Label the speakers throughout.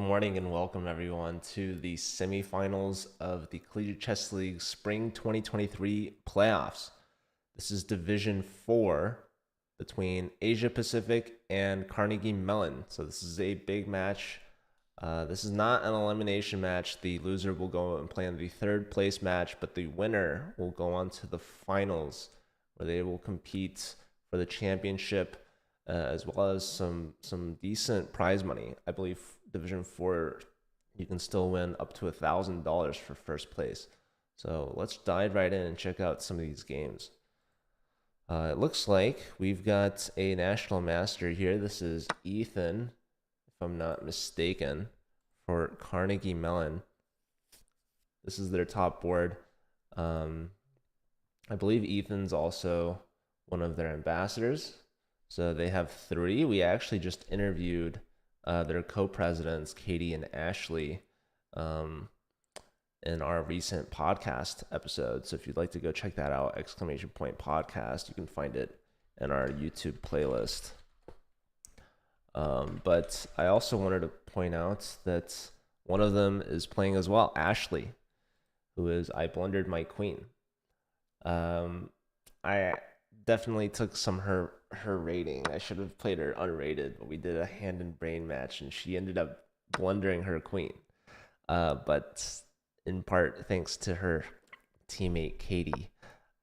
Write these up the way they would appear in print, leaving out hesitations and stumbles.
Speaker 1: morning and welcome everyone to the semifinals of the Collegiate Chess League Spring 2023 playoffs. This is Division 4 between Asia Pacific and Carnegie Mellon. So this is a big match. This is not an elimination match. The loser will go and play in the third place match, but the winner will go on to the finals where they will compete for the championship as well as some decent prize money. I believe Division 4, you can still win up to $1,000 for first place. So let's dive right in and check out some of these games. It looks like we've got a national master here. This is Ethan, if I'm not mistaken, for Carnegie Mellon. This is their top board. I believe Ethan's also one of their ambassadors. So they have 3. We actually just interviewed their co-presidents, Katie and Ashley, in our recent podcast episode. So if you'd like to go check that out, ! Podcast, you can find it in our YouTube playlist. But I also wanted to point out that one of them is playing as well, Ashley, who is I Blundered My Queen. I definitely took her rating. I should have played her unrated, but we did a hand and brain match, and she ended up blundering her queen. But in part thanks to her teammate Katie.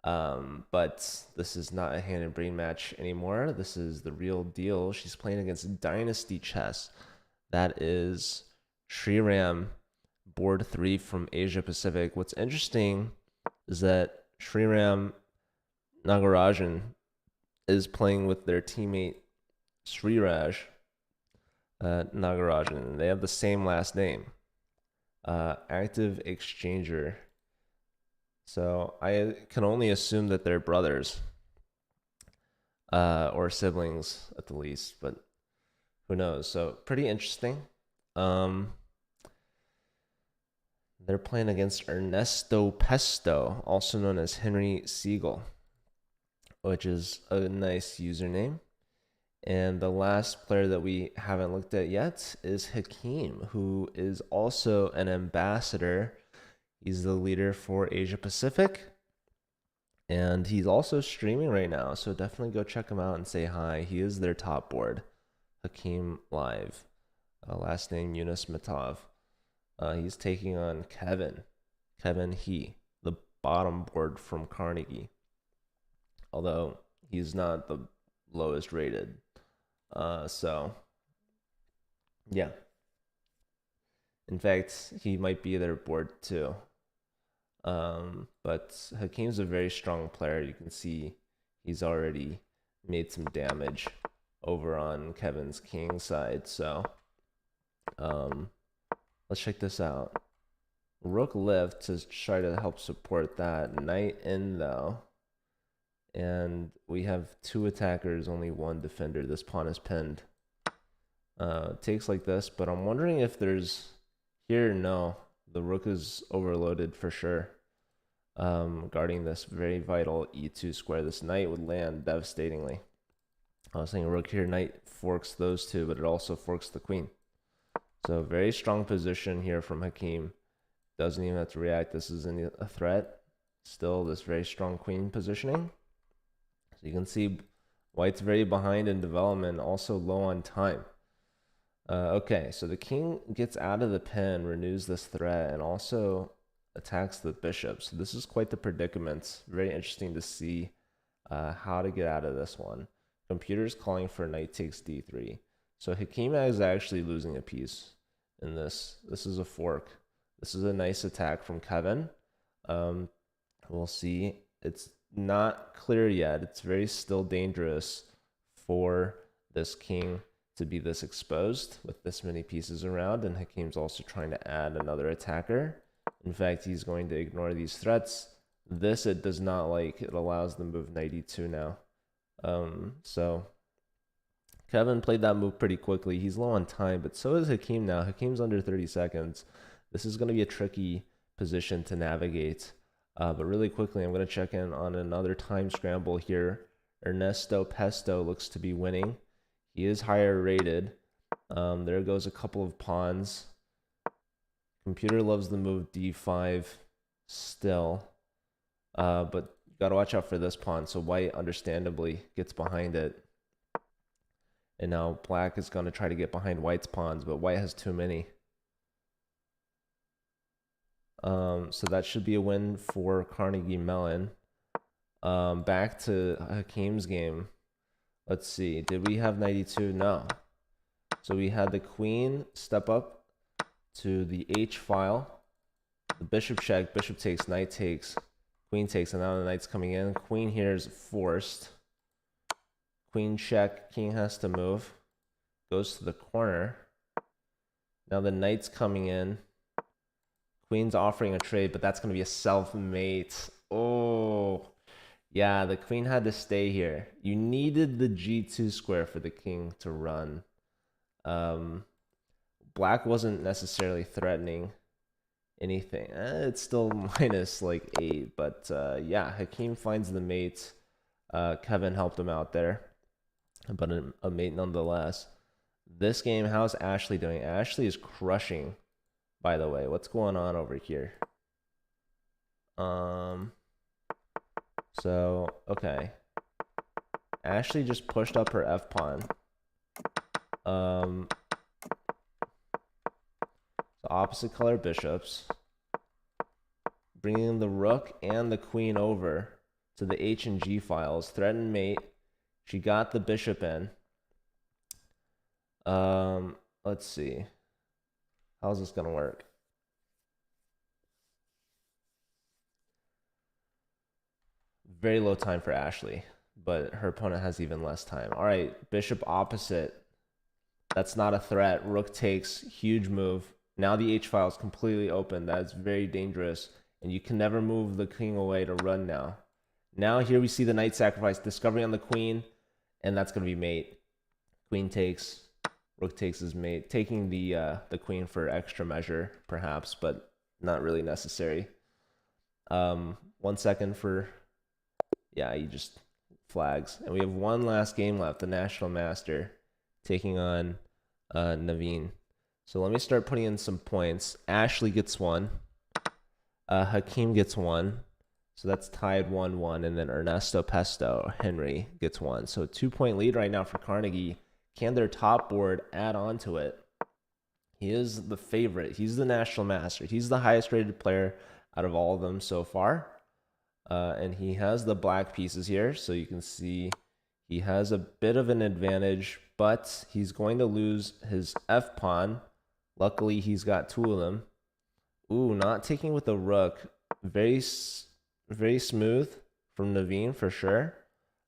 Speaker 1: But this is not a hand and brain match anymore. This is the real deal. She's playing against Dynasty Chess. That is Sriram, board 3 from Asia Pacific. What's interesting is that Sriram Nagarajan is playing with their teammate Sriraj Nagarajan. They have the same last name, active exchanger. So I can only assume that they're brothers or siblings at the least, but who knows? So pretty interesting. They're playing against Ernesto Pesto, also known as Henry Siegel, which is a nice username. And the last player that we haven't looked at yet is Hakeem, who is also an ambassador. He's the leader for Asia Pacific, and he's also streaming right now, so definitely go check him out and say hi. He is their top board, Hakeem Live. Last name Yunus Matov. He's taking on Kevin He, the bottom board from Carnegie, although he's not the lowest rated. So, yeah. In fact, he might be their board too. But Hakeem's a very strong player. You can see he's already made some damage over on Kevin's king side. So, let's check this out. Rook left to try to help support that. Knight in though. And we have 2 attackers, only 1 defender. This pawn is pinned. Takes like this, but I'm wondering if there's here. No, the rook is overloaded for sure. Guarding this very vital e2 square. This knight would land devastatingly. I was saying rook here, knight forks those 2, but it also forks the queen. So very strong position here from Hakeem. Doesn't even have to react. This isn't a threat. Still this very strong queen positioning. So you can see white's very behind in development, also low on time. Okay, so the king gets out of the pin, renews this threat, and also attacks the bishop. So this is quite the predicament. Very interesting to see how to get out of this one. Computer's calling for knight takes d3. So Hakeem is actually losing a piece in this. This is a fork. This is a nice attack from Kevin. We'll see. It's not clear yet. It's very still dangerous for this king to be this exposed with this many pieces around, and Hakeem's also trying to add another attacker. In fact, he's going to ignore these threats. This it does not like. It allows the move knight e2 now. So Kevin played that move pretty quickly. He's low on time, but so is Hakeem now. Hakeem's under 30 seconds. This is going to be a tricky position to navigate. But really quickly, I'm going to check in on another time scramble here. Ernesto Pesto looks to be winning. He is higher rated. There goes a couple of pawns Computer loves the move d5 still. But you gotta watch out for this pawn. So white understandably gets behind it. And now black is gonna try to get behind white's pawns, but white has too many. So that should be a win for Carnegie Mellon. Back to Hakim's game. Let's see. Did we have 92? No. So we had the queen step up to the H file. The bishop check, bishop takes, knight takes, queen takes, and now the knight's coming in. Queen here is forced. Queen check, king has to move. Goes to the corner. Now the knight's coming in. Queen's offering a trade, but that's going to be a self-mate. Oh, yeah, the queen had to stay here. You needed the g2 square for the king to run. Black wasn't necessarily threatening anything. It's still minus like 8, but yeah, Hakim finds the mate. Kevin helped him out there, but a mate nonetheless. This game, how's Ashley doing? Ashley is crushing, by the way. What's going on over here? So, okay. Ashley just pushed up her F pawn. So opposite color bishops. Bringing the rook and the queen over to the H and G files. Threatened mate. She got the bishop in. Let's see. How's this gonna work? Very low time for Ashley, but her opponent has even less time. All right, bishop opposite. That's not a threat. Rook takes, huge move. Now the H file is completely open. That is very dangerous, and you can never move the king away to run now. Now here we see the knight sacrifice, discovery on the queen, and that's going to be mate. Queen takes, rook takes his mate, taking the queen for extra measure, perhaps, but not really necessary. 1 second for, yeah, you just flags. And we have one last game left, the National Master, taking on Naveen. So let me start putting in some points. Ashley gets 1. Hakim gets 1. So that's tied 1-1. And then Ernesto Pesto, Henry, gets 1. So 2-point lead right now for Carnegie. Can their top board add on to it? He is the favorite. He's the National Master. He's the highest rated player out of all of them so far. And he has the black pieces here. So you can see he has a bit of an advantage, but he's going to lose his F pawn. Luckily, he's got 2 of them. Ooh, not taking with the rook. Very smooth from Naveen for sure.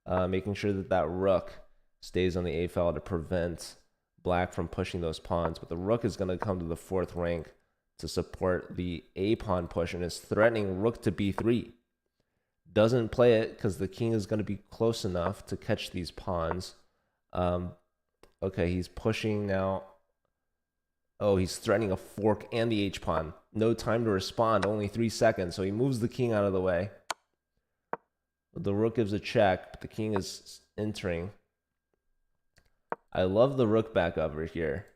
Speaker 1: Making sure that that rook stays on the A file to prevent black from pushing those pawns. But the rook is going to come to the 4th rank to support the A pawn push and is threatening rook to B3. Doesn't play it because the king is going to be close enough to catch these pawns. Okay, he's pushing now. Oh, he's threatening a fork and the H pawn. No time to respond, only 3 seconds. So he moves the king out of the way. The rook gives a check, but the king is entering. I love the rook back over here.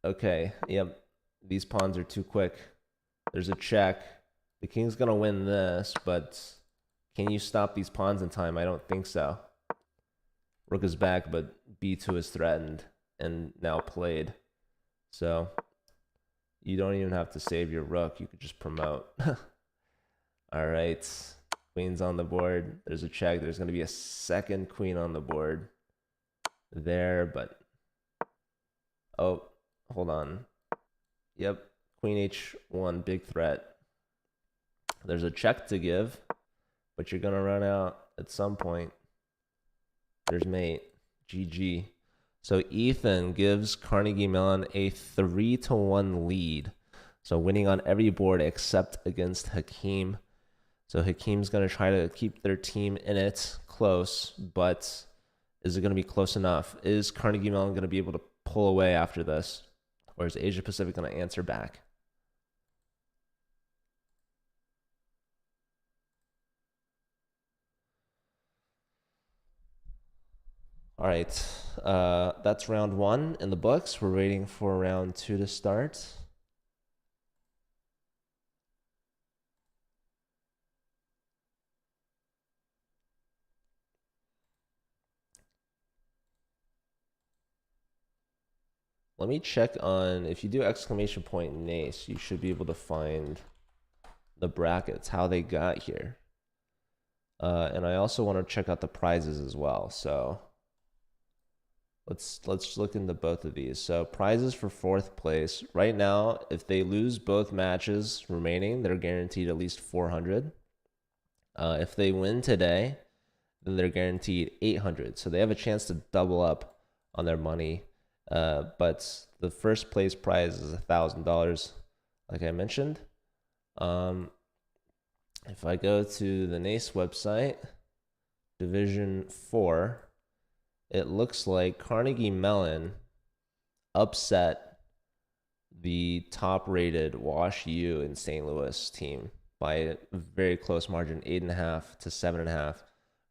Speaker 1: Okay, yep. These pawns are too quick. There's a check. The king's going to win this, but can you stop these pawns in time? I don't think so. Rook is back, but B2 is threatened and now played. So you don't even have to save your rook. You could just promote. All right. Queen's on the board. There's a check. There's going to be a second queen on the board there, but... Oh, hold on. Yep. Queen H1, big threat. There's a check to give, but you're going to run out at some point. There's mate. GG. So Ethan gives Carnegie Mellon a 3-1 lead. So winning on every board except against Hakim. So Hakim's going to try to keep their team in it close, but is it going to be close enough? Is Carnegie Mellon going to be able to pull away after this? Or is Asia Pacific going to answer back? All right. That's round 1 in the books. We're waiting for round 2 to start. Let me check on, if you do exclamation point NACE, you should be able to find the brackets, how they got here. And I also want to check out the prizes as well. So let's look into both of these. So prizes for 4th place. Right now, if they lose both matches remaining, they're guaranteed at least 400. If they win today, then they're guaranteed 800. So they have a chance to double up on their money. But the first place prize is $1,000, like I mentioned. If I go to the NACE website, Division 4, it looks like Carnegie Mellon upset the top-rated Wash U in St. Louis team by a very close margin, 8.5 to 7.5.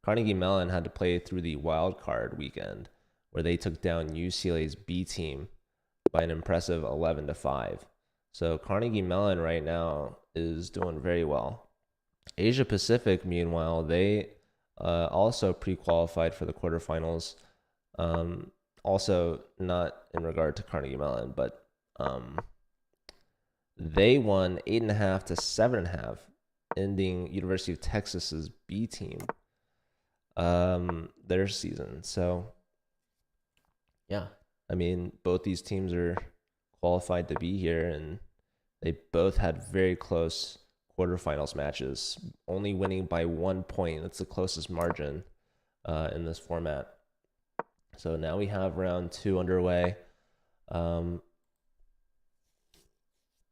Speaker 1: Carnegie Mellon had to play through the wild card weekend, where they took down UCLA's B team by an impressive 11 to 5. So Carnegie Mellon right now is doing very well. Asia Pacific, meanwhile, they also pre-qualified for the quarterfinals. Also not in regard to Carnegie Mellon, but they won 8.5 to 7.5, ending University of Texas's B team their season. So yeah, I mean, both these teams are qualified to be here, and they both had very close quarterfinals matches, only winning by 1 point. That's the closest margin in this format. So now we have round 2 underway.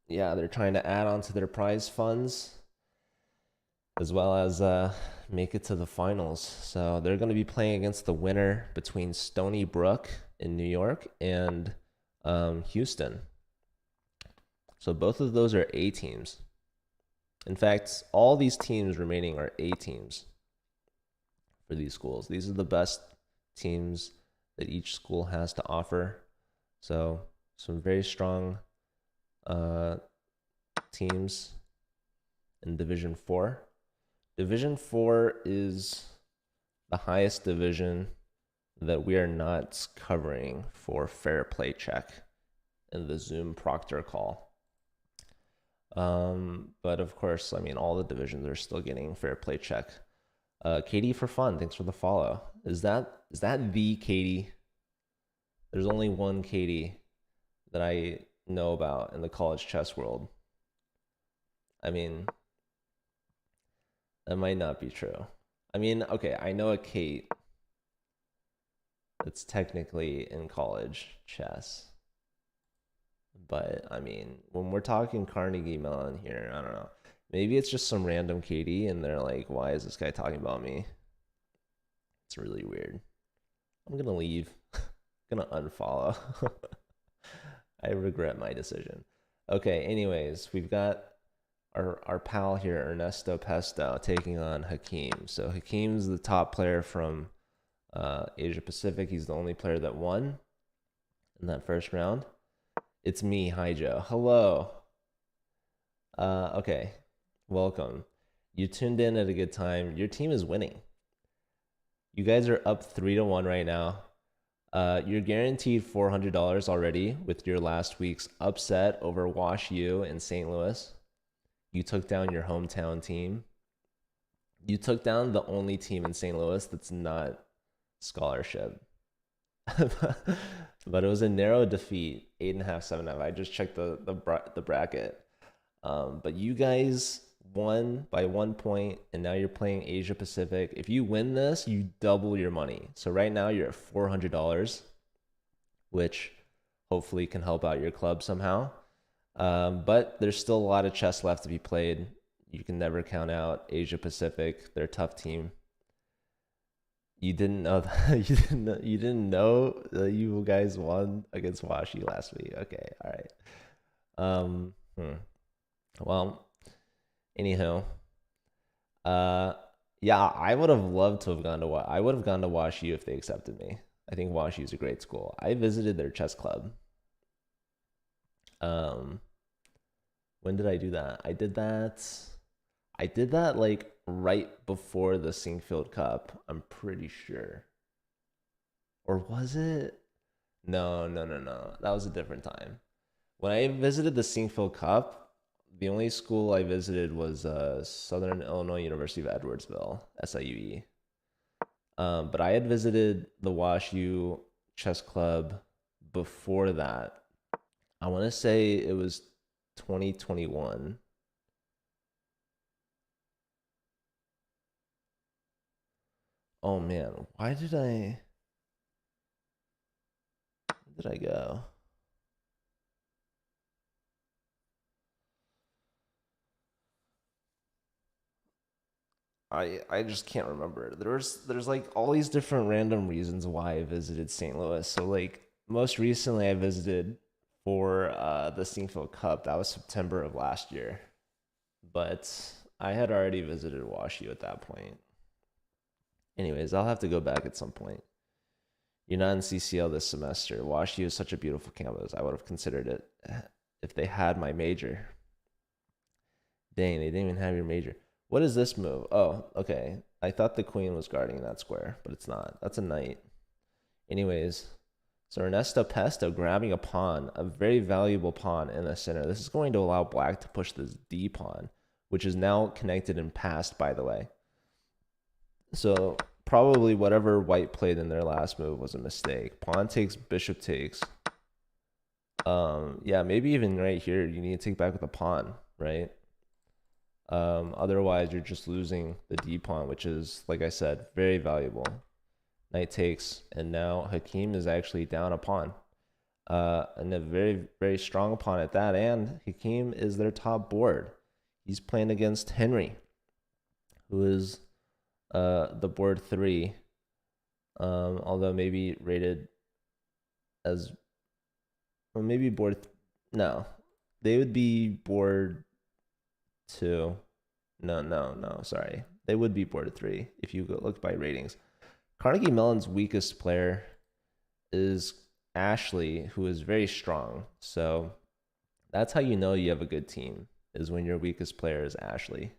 Speaker 1: Yeah, they're trying to add on to their prize funds as well as make it to the finals. So they're going to be playing against the winner between Stony Brook in New York and Houston. So both of those are A teams. In fact, all these teams remaining are A teams for these schools. These are the best teams that each school has to offer. So some very strong teams in Division 4. Division 4 is the highest division that we are not covering for fair play check in the Zoom proctor call. But of course, I mean, all the divisions are still getting fair play check. Katie for fun, thanks for the follow. Is that the Katie? There's only one Katie that I know about in the college chess world. I mean, that might not be true. I mean, okay, I know a Kate that's technically in college chess. But I mean, when we're talking Carnegie Mellon here, I don't know. Maybe it's just some random Katie and they're like, why is this guy talking about me? It's really weird. I'm gonna leave. I'm gonna unfollow. I regret my decision. Okay, anyways, we've got our pal here, Ernesto Pesto, taking on Hakeem. So Hakeem's the top player from Asia Pacific. He's the only player that won in that first round. It's me, hi Joe. Hello. Okay, welcome. You tuned in at a good time. Your team is winning. You guys are up 3-1 right now. You're guaranteed $400 already with your last week's upset over Wash U in St. Louis. You took down your hometown team. You took down the only team in St. Louis that's not scholarship. But it was a narrow defeat, 8.5, 7.5. I just checked the bracket. But you guys won by 1 point, and now you're playing Asia Pacific. If you win this, you double your money. So right now you're at $400, which hopefully can help out your club somehow. But there's still a lot of chess left to be played. You can never count out Asia Pacific. They're a tough team. You didn't know that you didn't know that you guys won against Washi last week. Okay, all right. Well, anywho, yeah, I would have loved to have gone to I would have gone to Wash U if they accepted me. I think WashU is a great school. I visited their chess club. Um, when did I do that? I did that like right before the Sinkfield Cup. I'm pretty sure. Or was it? No, no, no, no. That was a different time. When I visited the Sinkfield Cup, the only school I visited was Southern Illinois University of Edwardsville, SIUE. But I had visited the WashU chess club before that. I want to say it was 2021. Oh man, where did I go? I just can't remember. There's like all these different random reasons why I visited St. Louis. So like most recently I visited for the Sinkfield Cup. That was September of last year. But I had already visited WashU at that point. Anyways, I'll have to go back at some point. You're not in CCL this semester. WashU is such a beautiful campus. I would have considered it if they had my major. Dang, they didn't even have your major. What is this move? Oh, okay. I thought the queen was guarding that square, but it's not. That's a knight. Anyways, so Ernesto Pesto grabbing a pawn, a very valuable pawn in the center. This is going to allow black to push this D pawn, which is now connected and passed, by the way. So probably whatever white played in their last move was a mistake. Pawn takes, bishop takes. Yeah, maybe even right here, you need to take back with a pawn, right? Otherwise, you're just losing the D pawn, which is, like I said, very valuable. Knight takes, and now Hakeem is actually down a pawn. And a very, very strong pawn at that. And Hakeem is their top board. He's playing against Henry, who is the board 3, although maybe rated as, well, maybe board, no, they would be board 2. No, sorry. They would be board 3 if you look by ratings. Carnegie Mellon's weakest player is Ashley, who is very strong. So that's how you know you have a good team, is when your weakest player is Ashley.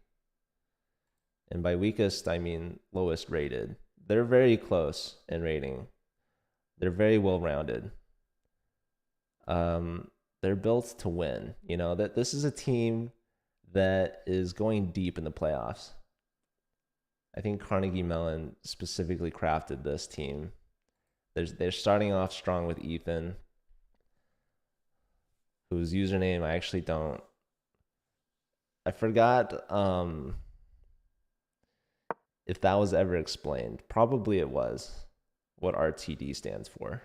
Speaker 1: And by weakest, I mean lowest rated. They're very close in rating. They're very well rounded. They're built to win. You know, that this is a team that is going deep in the playoffs. I think Carnegie Mellon specifically crafted this team. They're starting off strong with Ethan, whose username I actually don't. I forgot if that was ever explained. Probably it was, what RTD stands for.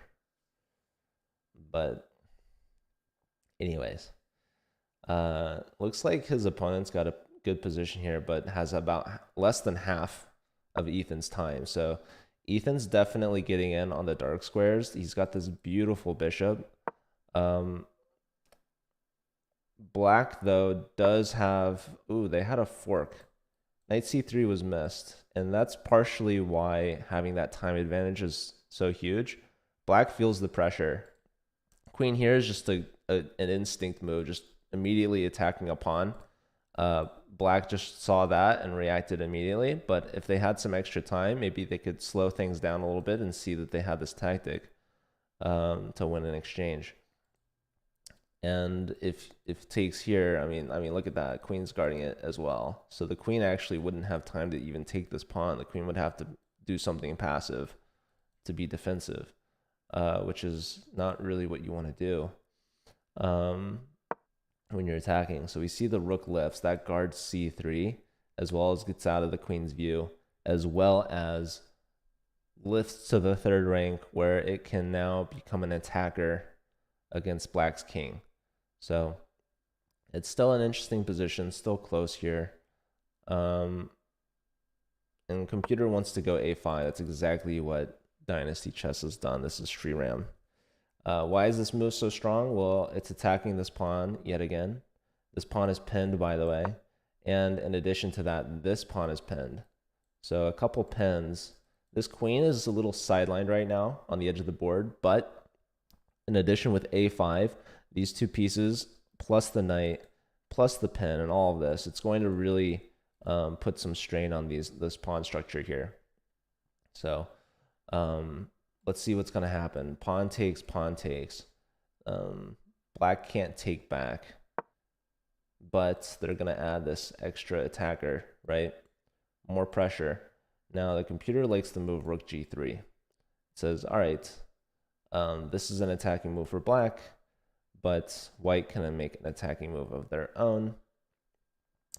Speaker 1: But anyways, looks like his opponent's got a good position here, but has about less than half of Ethan's time. So Ethan's definitely getting in on the dark squares. He's got this beautiful bishop. Black, though, does have... Ooh, they had a fork. Knight c3 was missed, and that's partially why having that time advantage is so huge. Black feels the pressure. Queen here is just an instinct move, just immediately attacking a pawn. Black just saw that and reacted immediately, but if they had some extra time, maybe they could slow things down a little bit and see that they had this tactic to win an exchange. And if takes here, I mean, look at that. Queen's guarding it as well. So the queen actually wouldn't have time to even take this pawn. The queen would have to do something passive to be defensive, which is not really what you want to do when you're attacking. So we see the rook lifts. That guards c3, as well as gets out of the queen's view, as well as lifts to the third rank, where it can now become an attacker against black's king. So it's still an interesting position, still close here. And computer wants to go a5. That's exactly what Dynasty Chess has done. This is Sriram. Why is this move so strong? Well, it's attacking this pawn yet again. This pawn is pinned, by the way. And in addition to that, this pawn is pinned. So a couple pins This queen is a little sidelined right now on the edge of the board, but in addition with a5, these two pieces plus the knight plus the pin and all of this, it's going to really put some strain on this pawn structure here. So let's see what's going to happen. Pawn takes, pawn takes. Black can't take back, but they're going to add this extra attacker, right? More pressure. Now the computer likes to move rook g3. It says, all right, this is an attacking move for black, but white can make an attacking move of their own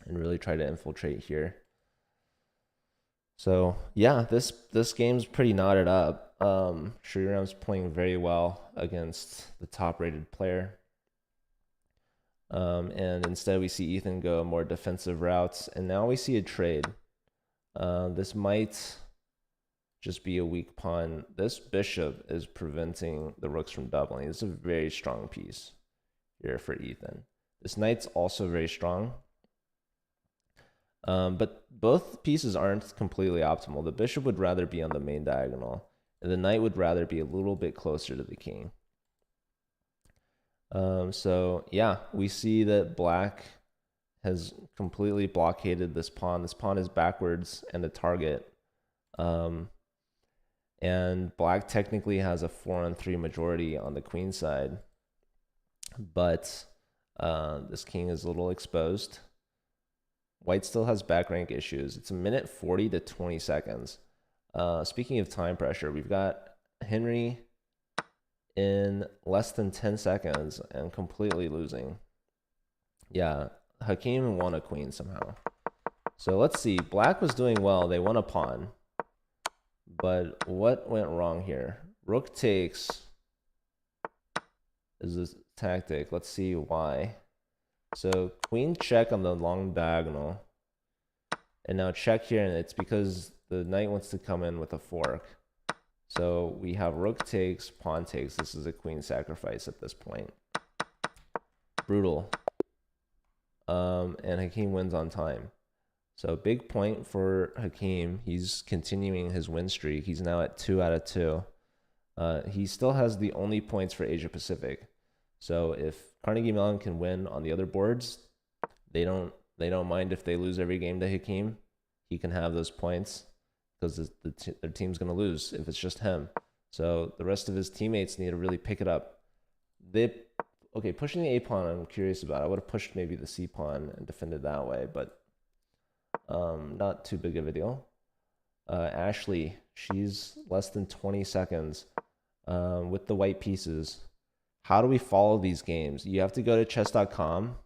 Speaker 1: and really try to infiltrate here. So yeah, this game's pretty knotted up. Sriram's playing very well against the top-rated player. And instead we see Ethan go more defensive routes, and now we see a trade. This might just be a weak pawn. This bishop is preventing the rooks from doubling. It's a very strong piece here for Ethan. This knight's also very strong. But both pieces aren't completely optimal. The bishop would rather be on the main diagonal, and the knight would rather be a little bit closer to the king. So yeah, we see that black has completely blockaded this pawn. This pawn is backwards and a target. And black technically has a 4-on-3 majority on the queen side, but this king is a little exposed. White still has back rank issues. It's a minute 40 to 20 seconds. Speaking of time pressure, we've got Henry in less than 10 seconds and completely losing. Yeah, Hakeem won a queen somehow. So let's see. Black was doing well. They won a pawn. But what went wrong here? Rook takes is this tactic. Let's see why. So queen check on the long diagonal. And now check here, and it's because the knight wants to come in with a fork. So we have rook takes, pawn takes. This is a queen sacrifice at this point. Brutal. And Hakeem wins on time. So big point for Hakeem. He's continuing his win streak. He's now at 2 out of 2. He still has the only points for Asia Pacific. So if Carnegie Mellon can win on the other boards, they don't mind if they lose every game to Hakeem. He can have those points because their team's going to lose if it's just him. So the rest of his teammates need to really pick it up. Okay, pushing the A pawn, I'm curious about. I would have pushed maybe the C pawn and defended that way, but not too big of a deal. Ashley, she's less than 20 seconds with the white pieces. How do we follow these games? You have to go to chess.com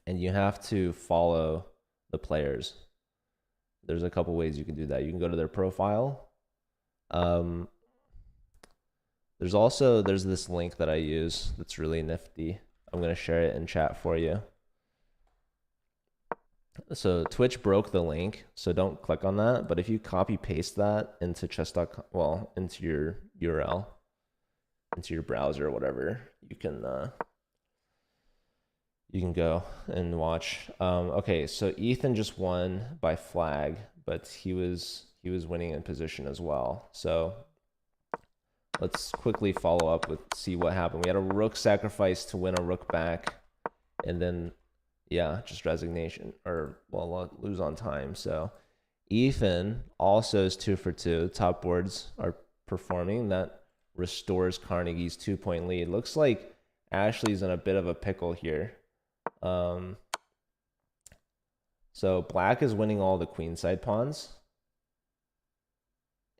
Speaker 1: and you have to follow the players. There's a couple ways you can do that. You can go to their profile. There's this link that I use that's really nifty. I'm going to share it in chat for you. So Twitch broke the link, so don't click on that. But if you copy paste that into chess.com, well, into your URL, into your browser or whatever, you can go and watch. Okay, so Ethan just won by flag, but he was winning in position as well. So let's quickly follow up with see what happened. We had a rook sacrifice to win a rook back, and then yeah, just resignation, or well, lose on time. So Ethan also is 2 for 2. Top boards are performing. That restores Carnegie's 2-point lead. Looks like Ashley's in a bit of a pickle here. So black is winning all the queenside pawns,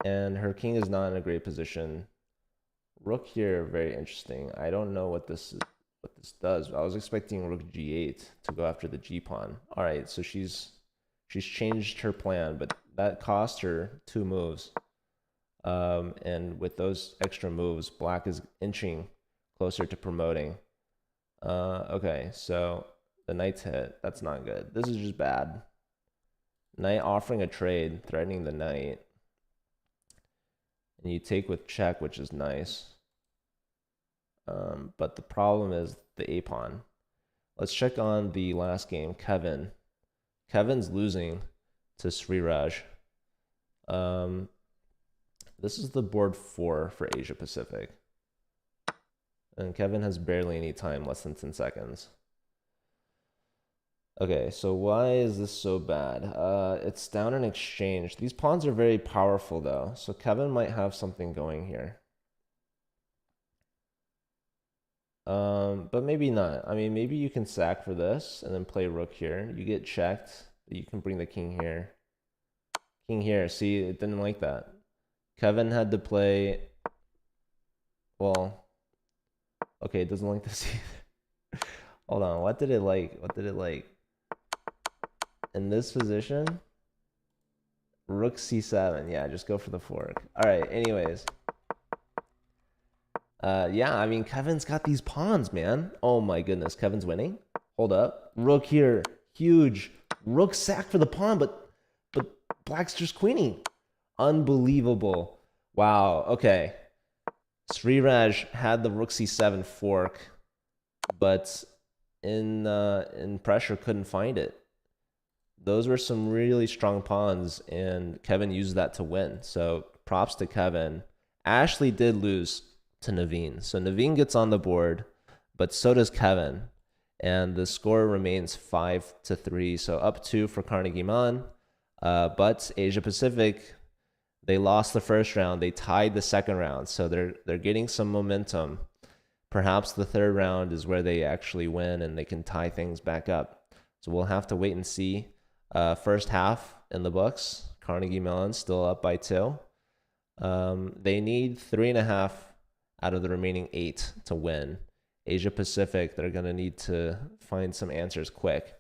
Speaker 1: and her king is not in a great position. Rook here, very interesting. I don't know what this does. I was expecting rook g8 to go after the g pawn. All right, so she's changed her plan, but that cost her 2 moves. And with those extra moves, black is inching closer to promoting. Okay, so the knight's hit. That's not good. This is just bad. Knight offering a trade, threatening the knight. And you take with check, which is nice. But the problem is the A pawn. Let's check on the last game, Kevin. Kevin's losing to Sriraj. This is the board 4 for Asia Pacific. And Kevin has barely any time, less than 10 seconds. Okay, so why is this so bad? It's down in exchange. These pawns are very powerful, though, so Kevin might have something going here. But maybe not. I mean, maybe you can sack for this and then play rook here. You get checked. You can bring the king here. King here. See, it didn't like that. Kevin had to play... Well... Okay, it doesn't like this either. Hold on, what did it like? What did it like? In this position? Rook c7. Yeah, just go for the fork. Alright, anyways. Yeah, I mean, Kevin's got these pawns, man. Oh my goodness, Kevin's winning. Hold up. Rook here. Huge. Rook sack for the pawn, but Black's just queening. Unbelievable. Wow, okay. Sriraj had the rook c7 fork, but in pressure couldn't find it. Those were some really strong pawns, and Kevin used that to win. So props to Kevin. Ashley did lose to Naveen. So Naveen gets on the board, but so does Kevin. And the score remains 5-3. So up 2 for Carnegie Mellon. But Asia Pacific, they lost the first round. They tied the second round. So they're getting some momentum. Perhaps the third round is where they actually win and they can tie things back up. So we'll have to wait and see. First half in the books. Carnegie Mellon still up by 2. They need 3.5 out of the remaining 8 to win. Asia Pacific, they're going to need to find some answers quick.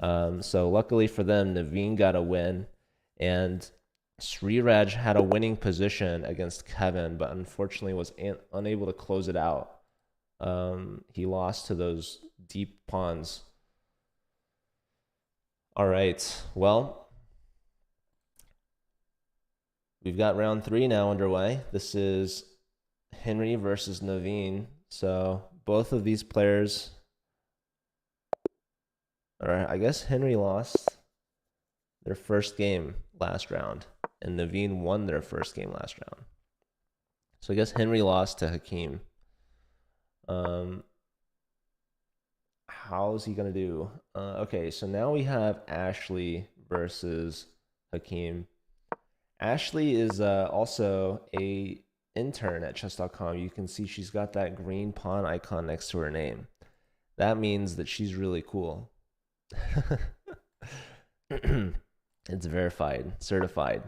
Speaker 1: So luckily for them, Naveen got a win. And Sriraj had a winning position against Kevin, but unfortunately was unable to close it out. He lost to those deep pawns. All right, well, we've got round 3 now underway. This is Henry versus Naveen. So both of these players, or I guess Henry lost their first game last round, and Naveen won their first game last round. So I guess Henry lost to Hakeem. How's he gonna do? Okay, so now we have Ashley versus Hakeem. Ashley is also a intern at chess.com. You can see she's got that green pawn icon next to her name. That means that she's really cool. It's verified, certified.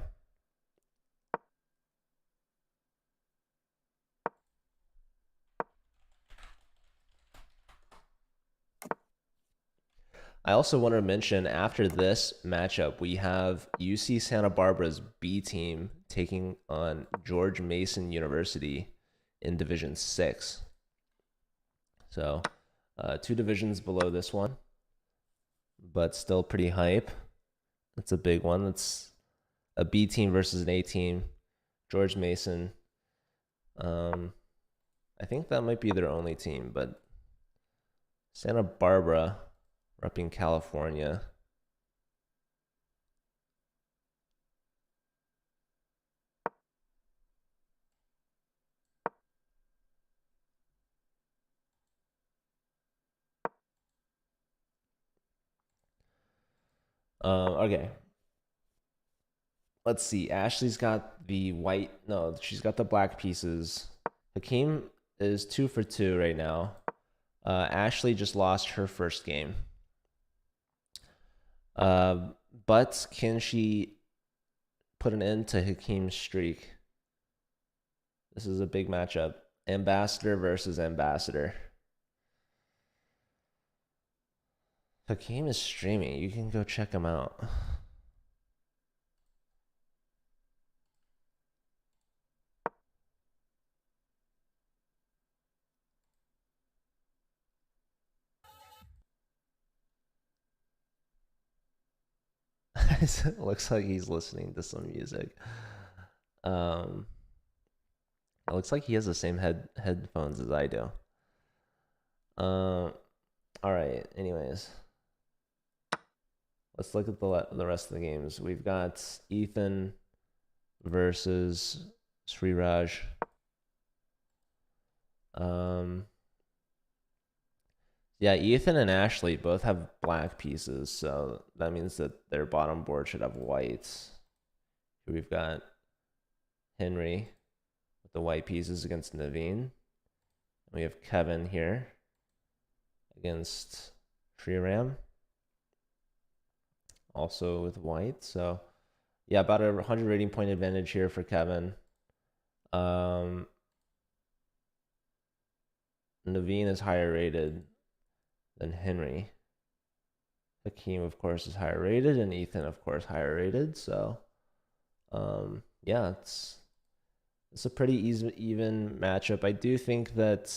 Speaker 1: I also want to mention after this matchup, we have UC Santa Barbara's B team taking on George Mason University in Division 6. So 2 divisions below this one, but still pretty hype. That's a big one. That's a B team versus an A team. George Mason. I think that might be their only team, but Santa Barbara up in California. Okay. Let's see. Ashley's got the white. No, she's got the black pieces. Hakeem is 2 for 2 right now. Ashley just lost her first game. But can she put an end to Hakeem's streak? This is a big matchup. Ambassador versus Ambassador. Hakeem is streaming. You can go check him out. It looks like he's listening to some music. It looks like he has the same headphones as I do. All right. Anyways, let's look at the rest of the games. We've got Ethan versus Sriraj. Yeah, Ethan and Ashley both have black pieces, so that means that their bottom board should have whites. Here we've got Henry with the white pieces against Naveen. We have Kevin here against Sriram, also with white. So yeah, about a 100 rating point advantage here for Kevin. Naveen is higher rated than Henry. Hakeem, of course, is higher rated, and Ethan, of course, higher rated. So yeah, it's a pretty even matchup. I do think that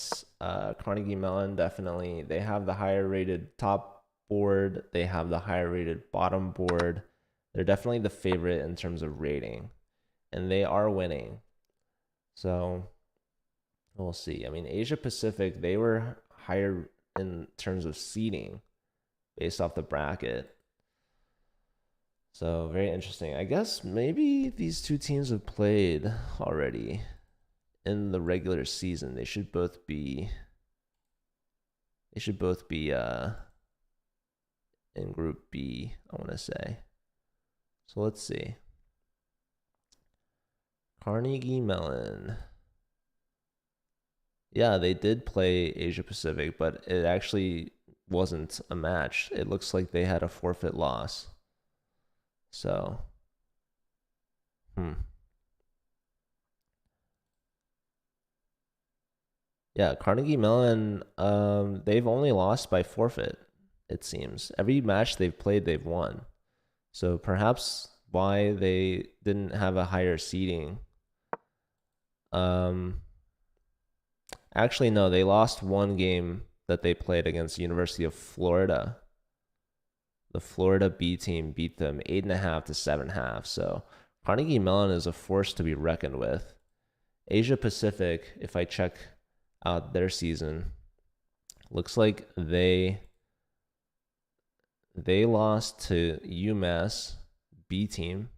Speaker 1: Carnegie Mellon definitely, they have the higher rated top board. They have the higher rated bottom board. They're definitely the favorite in terms of rating, and they are winning. So we'll see. I mean, Asia Pacific, they were higher in terms of seeding based off the bracket. So very interesting. I guess maybe these two teams have played already in the regular season. They should both be in group B, I want to say. So let's see. Carnegie Mellon. Yeah, they did play Asia Pacific, but it actually wasn't a match. It looks like they had a forfeit loss. So, yeah, Carnegie Mellon, they've only lost by forfeit, it seems. Every match they've played, they've won. So perhaps why they didn't have a higher seeding. Actually, no, they lost one game that they played against the University of Florida. The Florida B team beat them 8.5 to 7.5. So Carnegie Mellon is a force to be reckoned with. Asia Pacific, if I check out their season, looks like they lost to UMass B team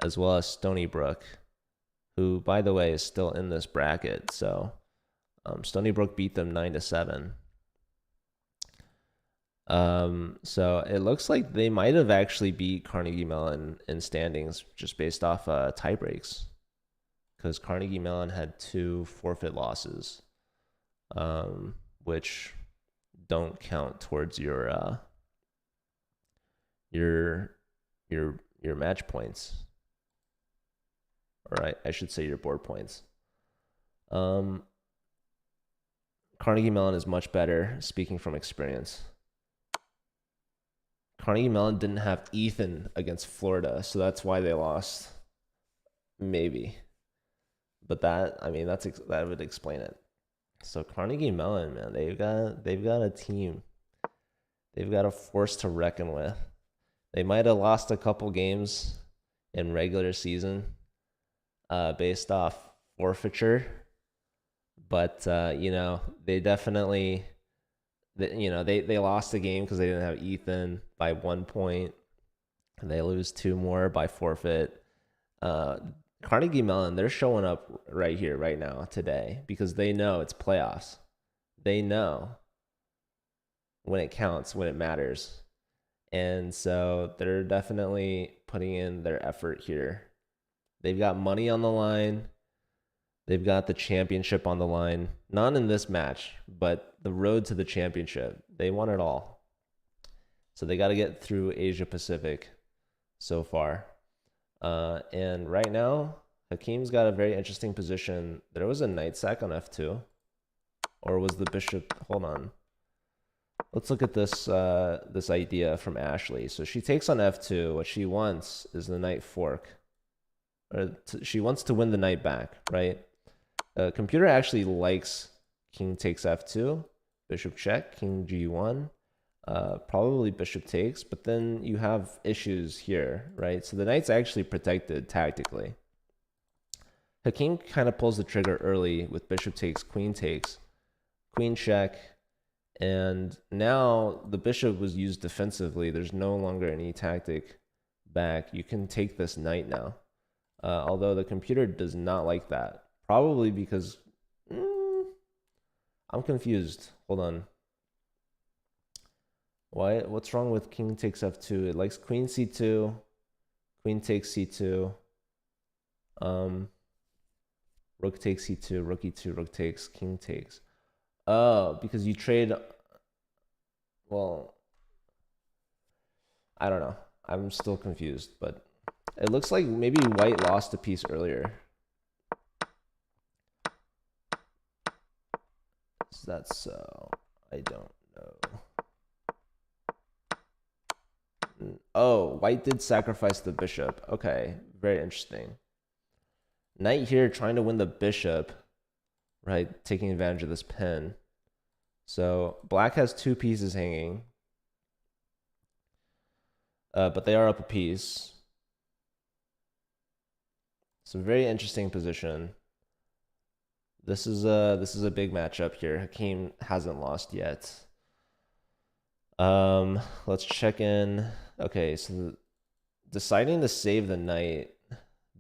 Speaker 1: as well as Stony Brook, who, by the way, is still in this bracket. So Stony Brook beat them 9 to 7. So it looks like they might have actually beat Carnegie Mellon in standings just based off tie breaks, because Carnegie Mellon had 2 forfeit losses, which don't count towards your match points. All right, I should say your board points. Carnegie Mellon is much better, speaking from experience. Carnegie Mellon didn't have Ethan against Florida, so that's why they lost. Maybe. But that would explain it. So Carnegie Mellon, man, they've got a team. They've got a force to reckon with. They might have lost a couple games in regular season based off forfeiture, but they definitely, they lost a game because they didn't have Ethan by 1 point. They lose 2 more by forfeit. Carnegie Mellon, they're showing up right here, right now, today, because they know it's playoffs. They know when it counts, when it matters. And so they're definitely putting in their effort here. They've got money on the line. They've got the championship on the line. Not in this match, but the road to the championship. They won it all. So they got to get through Asia Pacific so far. And right now, Hakeem's got a very interesting position. There was a knight sack on f2. Or was the bishop... Hold on. Let's look at this this idea from Ashley. So she takes on f2. What she wants is the knight fork. She wants to win the knight back, right? Computer actually likes king takes f2, bishop check, king g1, probably bishop takes, but then you have issues here, right? So the knight's actually protected tactically. Hakeem kind of pulls the trigger early with bishop takes, queen check, and now the bishop was used defensively. There's no longer any tactic back. You can take this knight now. Although the computer does not like that. Probably because I'm confused. Hold on. Why? What's wrong with king takes f2? It likes queen c2, queen takes c2, rook takes c2, rook e2, rook takes, king takes. Oh, because you trade. Well, I don't know. I'm still confused, but it looks like maybe white lost a piece earlier. Is that so? I don't know. Oh, white did sacrifice the bishop. Okay, very interesting. Knight here trying to win the bishop, right? Taking advantage of this pin. So black has two pieces hanging, but they are up a piece. It's a very interesting position. This is a big matchup here. Hakeem hasn't lost yet. Let's check in. Okay, so deciding to save the knight,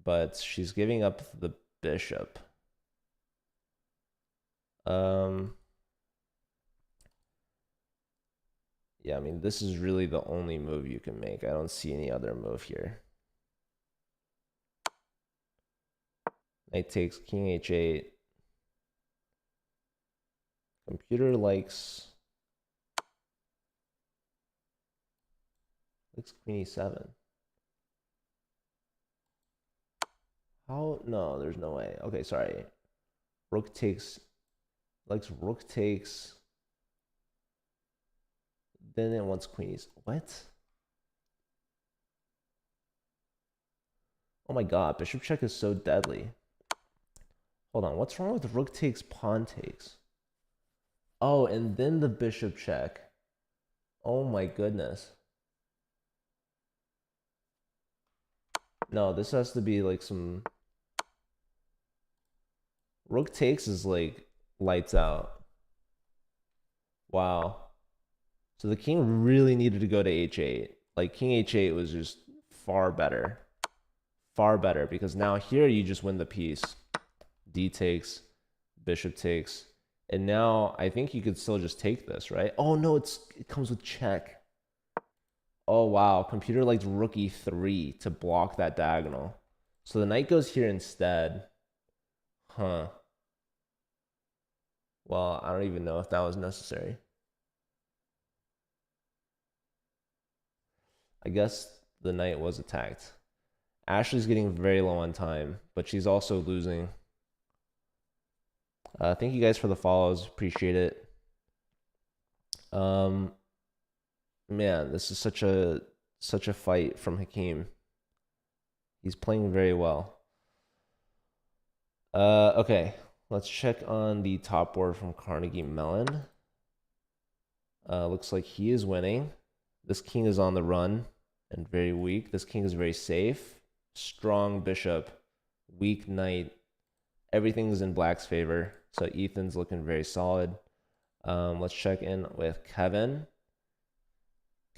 Speaker 1: but she's giving up the bishop. Yeah, I mean, this is really the only move you can make. I don't see any other move here. Knight takes king h8. Computer likes queen e7. How? No, there's no way. Okay, sorry. Rook takes, likes rook takes. Then it wants queen e7. What? Oh my god, bishop check is so deadly. Hold on, what's wrong with rook takes, pawn takes? Oh, and then the bishop check. Oh my goodness. No, this has to be like some... Rook takes is like lights out. Wow. So the king really needed to go to h8. Like king h8 was just far better. Far better, because now here you just win the piece. D takes, bishop takes. And now I think you could still just take this, right? Oh no, it comes with check. Oh wow, computer likes rook e3 to block that diagonal. So the knight goes here instead. Huh. Well, I don't even know if that was necessary. I guess the knight was attacked. Ashley's getting very low on time, but she's also losing. Thank you guys for the follows. Appreciate it. Man, this is such a fight from Hakeem. He's playing very well. Okay, let's check on the top board from Carnegie Mellon. Looks like he is winning. This king is on the run and very weak. This king is very safe. Strong bishop, weak knight. Everything's in black's favor. So Ethan's looking very solid. Let's check in with Kevin.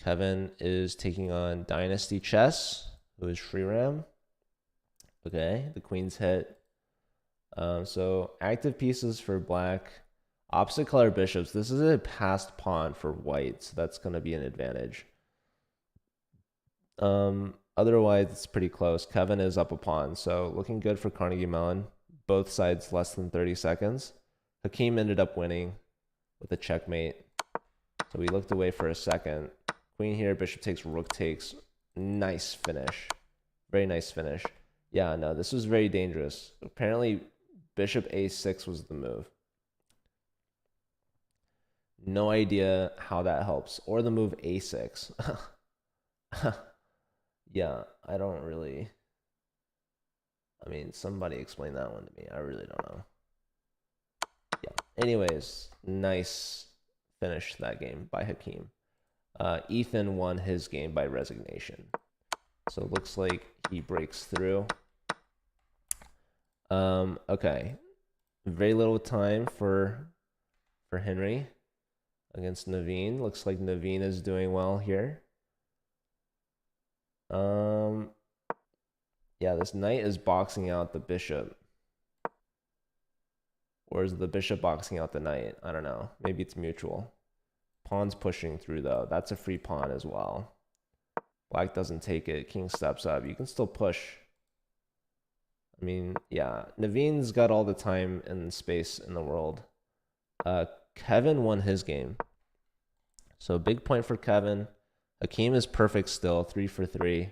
Speaker 1: Kevin is taking on Dynasty Chess, who is Shriram. Okay, the queen's hit. So active pieces for black. Opposite color bishops. This is a passed pawn for white, so that's going to be an advantage. Otherwise, it's pretty close. Kevin is up a pawn, so looking good for Carnegie Mellon. Both sides less than 30 seconds. Hakeem ended up winning with a checkmate. So we looked away for a second. Queen here, bishop takes, rook takes. Nice finish. Very nice finish. Yeah, no, this was very dangerous. Apparently, bishop a6 was the move. No idea how that helps. Or the move a6. Yeah, I don't really... I mean, somebody explain that one to me. I really don't know. Yeah. Anyways, nice finish that game by Hakeem. Ethan won his game by resignation. So it looks like he breaks through. Okay. Very little time for Henry against Naveen. Looks like Naveen is doing well here. Yeah, this knight is boxing out the bishop. Or is the bishop boxing out the knight? I don't know. Maybe it's mutual. Pawn's pushing through, though. That's a free pawn as well. Black doesn't take it. King steps up. You can still push. I mean, yeah. Naveen's got all the time and space in the world. Kevin won his game. So big point for Kevin. Hakeem is perfect still, 3 for 3.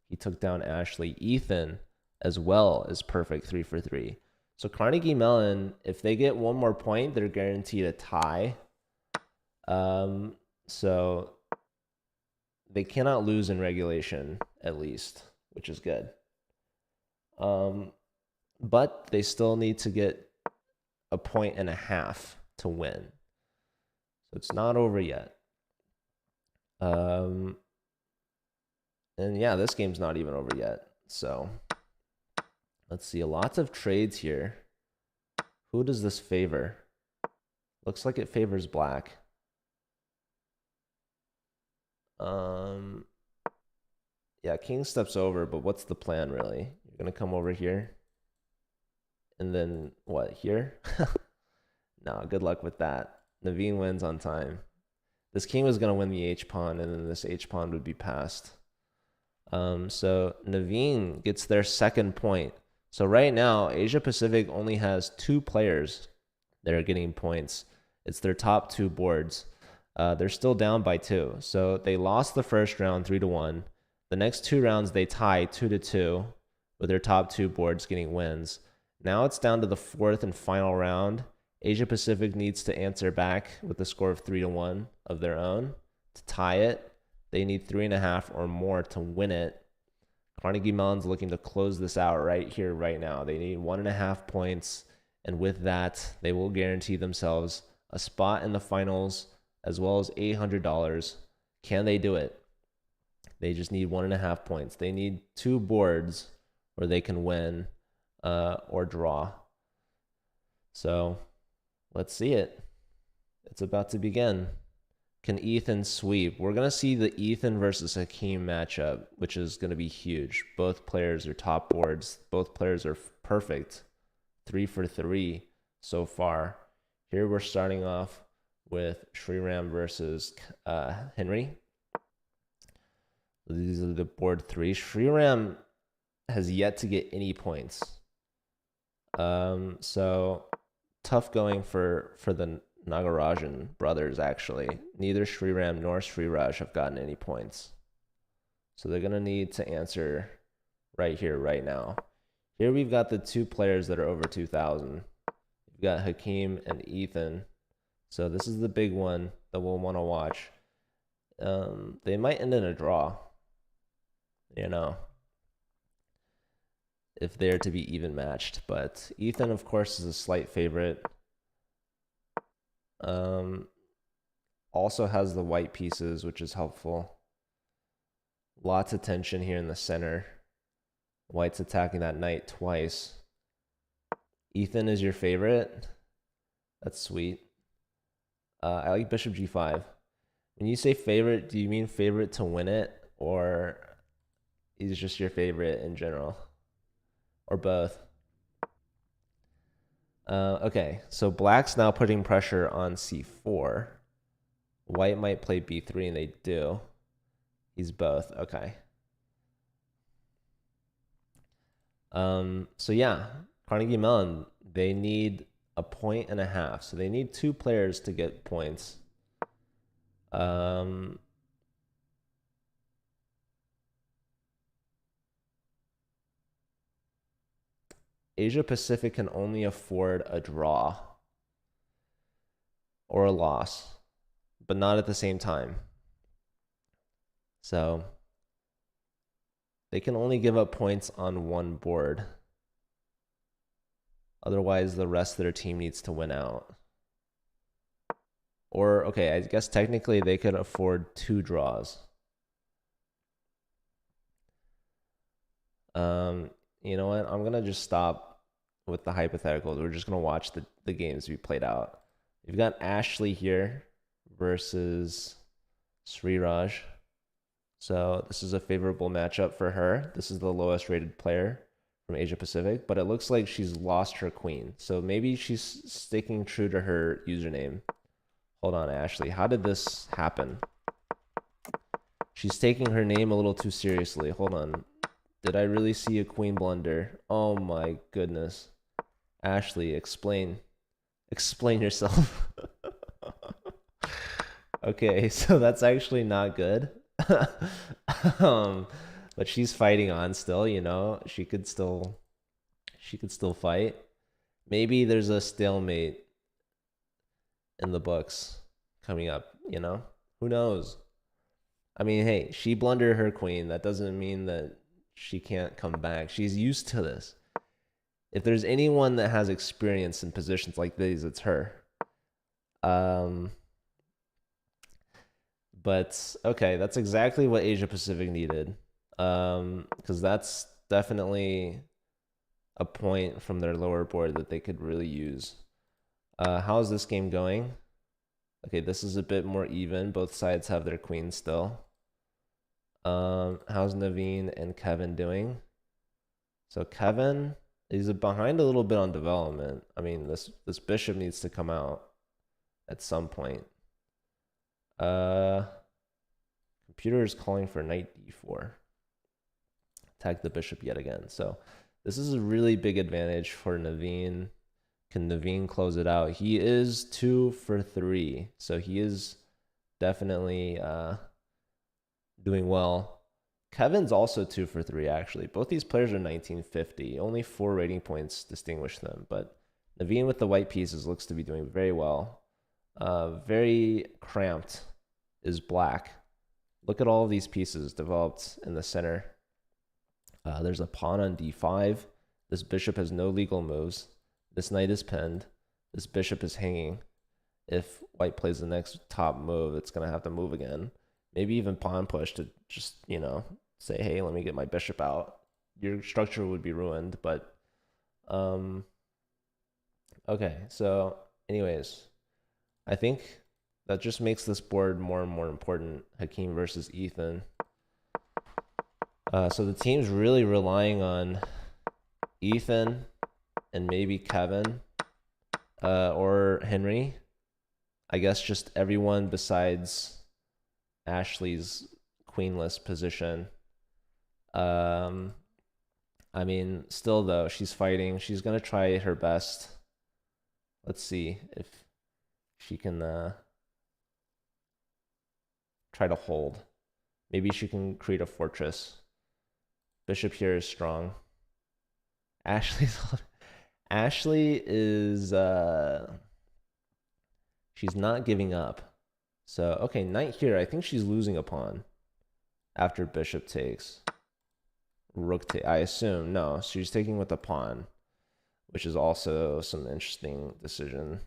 Speaker 1: He took down Ashley. Ethan as well is perfect, 3 for 3. So Carnegie Mellon, if they get one more point, they're guaranteed a tie. So they cannot lose in regulation, at least, which is good. But they still need to get a point and a half to win. So it's not over yet. And yeah, this game's not even over yet. So let's see. Lots of trades here. Who does this favor? Looks like it favors black. Yeah, king steps over, but what's the plan really? You're gonna come over here? And then what, here? No, good luck with that. Naveen wins on time. This king was gonna win the h-pawn, and then this h-pawn would be passed. So Naveen gets their second point. So right now, Asia Pacific only has 2 players that are getting points. It's their top 2 boards. They're still down by 2. So they lost the first round 3-1. The next 2 rounds they tie 2-2 with their top 2 boards getting wins. Now it's down to the 4th and final round. Asia Pacific needs to answer back with a score of 3-1 of their own to tie it. They need 3.5 or more to win it. Carnegie Mellon's looking to close this out right here, right now. They need 1.5 points, and with that, they will guarantee themselves a spot in the finals as well as $800. Can they do it? They just need 1.5 points. They need 2 boards where they can win or draw. So let's see it. It's about to begin. Can Ethan sweep? We're going to see the Ethan versus Hakeem matchup, which is going to be huge. Both players are top boards. Both players are perfect. 3 for 3 so far. Here we're starting off with Sriram versus Henry. These are the board 3. Sriram has yet to get any points. So tough going for the Nagarajan brothers, actually. Neither Sriram nor Sriraj have gotten any points. So they're going to need to answer right here, right now. Here we've got the 2 players that are over 2,000. We've got Hakeem and Ethan. So this is the big one that we'll want to watch. They might end in a draw, you know, if they're to be even matched. But Ethan, of course, is a slight favorite. Also has the white pieces, which is helpful. Lots of tension here in the center. White's attacking that knight twice. Ethan is your favorite. That's sweet. I like bishop g5. When you say favorite, do you mean favorite to win it, or he's just your favorite in general, or both? Okay, so black's now putting pressure on c4. White might play b3, and they do. He's both. Okay. So yeah, Carnegie Mellon, they need a point and a half. So they need 2 players to get points. Asia Pacific can only afford a draw or a loss, but not at the same time. So they can only give up points on one board. Otherwise, the rest of their team needs to win out. Or, okay, I guess technically they could afford 2 draws. You know what? I'm going to just stop with the hypotheticals. We're just going to watch the games be played out. We've got Ashley here versus Sriraj. So this is a favorable matchup for her. This is the lowest rated player from Asia Pacific, but it looks like she's lost her queen. So maybe she's sticking true to her username. Hold on, Ashley. How did this happen? She's taking her name a little too seriously. Hold on. Did I really see a queen blunder? Oh my goodness. Ashley, explain. Explain yourself. Okay, so that's actually not good. But she's fighting on still, you know. She could still fight. Maybe there's a stalemate in the books coming up, you know? Who knows? I mean, hey, she blundered her queen. That doesn't mean that she can't come back. She's used to this. If there's anyone that has experience in positions like these, it's her. But okay, that's exactly what Asia Pacific needed. Because that's definitely a point from their lower board that they could really use. How's this game going? Okay, this is a bit more even. Both sides have their queens still. How's Naveen and Kevin doing? So Kevin is behind a little bit on development. I mean, this bishop needs to come out at some point. Computer is calling for knight d4. Attack the bishop yet again. So this is a really big advantage for Naveen. Can Naveen close it out? He is 2 for 3. So he is definitely doing well. Kevin's also 2 for 3, actually. Both these players are 1950. Only 4 rating points distinguish them. But Naveen with the white pieces looks to be doing very well. Very cramped is black. Look at all of these pieces developed in the center. There's a pawn on d5. This bishop has no legal moves. This knight is pinned. This bishop is hanging. If white plays the next top move, it's going to have to move again. Maybe even pawn push to just, you know, say, hey, let me get my bishop out. Your structure would be ruined, but okay. So anyways, I think that just makes this board more and more important. Hakeem versus Ethan. So the team's really relying on Ethan and maybe Kevin or Henry. I guess just everyone besides Ashley's queenless position. I mean, still though, she's fighting. She's gonna try her best. Let's see if she can try to hold. Maybe she can create a fortress. Bishop here is strong. Ashley is she's not giving up. So okay, knight here. I think she's losing a pawn after bishop takes. Rook take. I assume no. She's taking with a pawn, which is also some interesting decision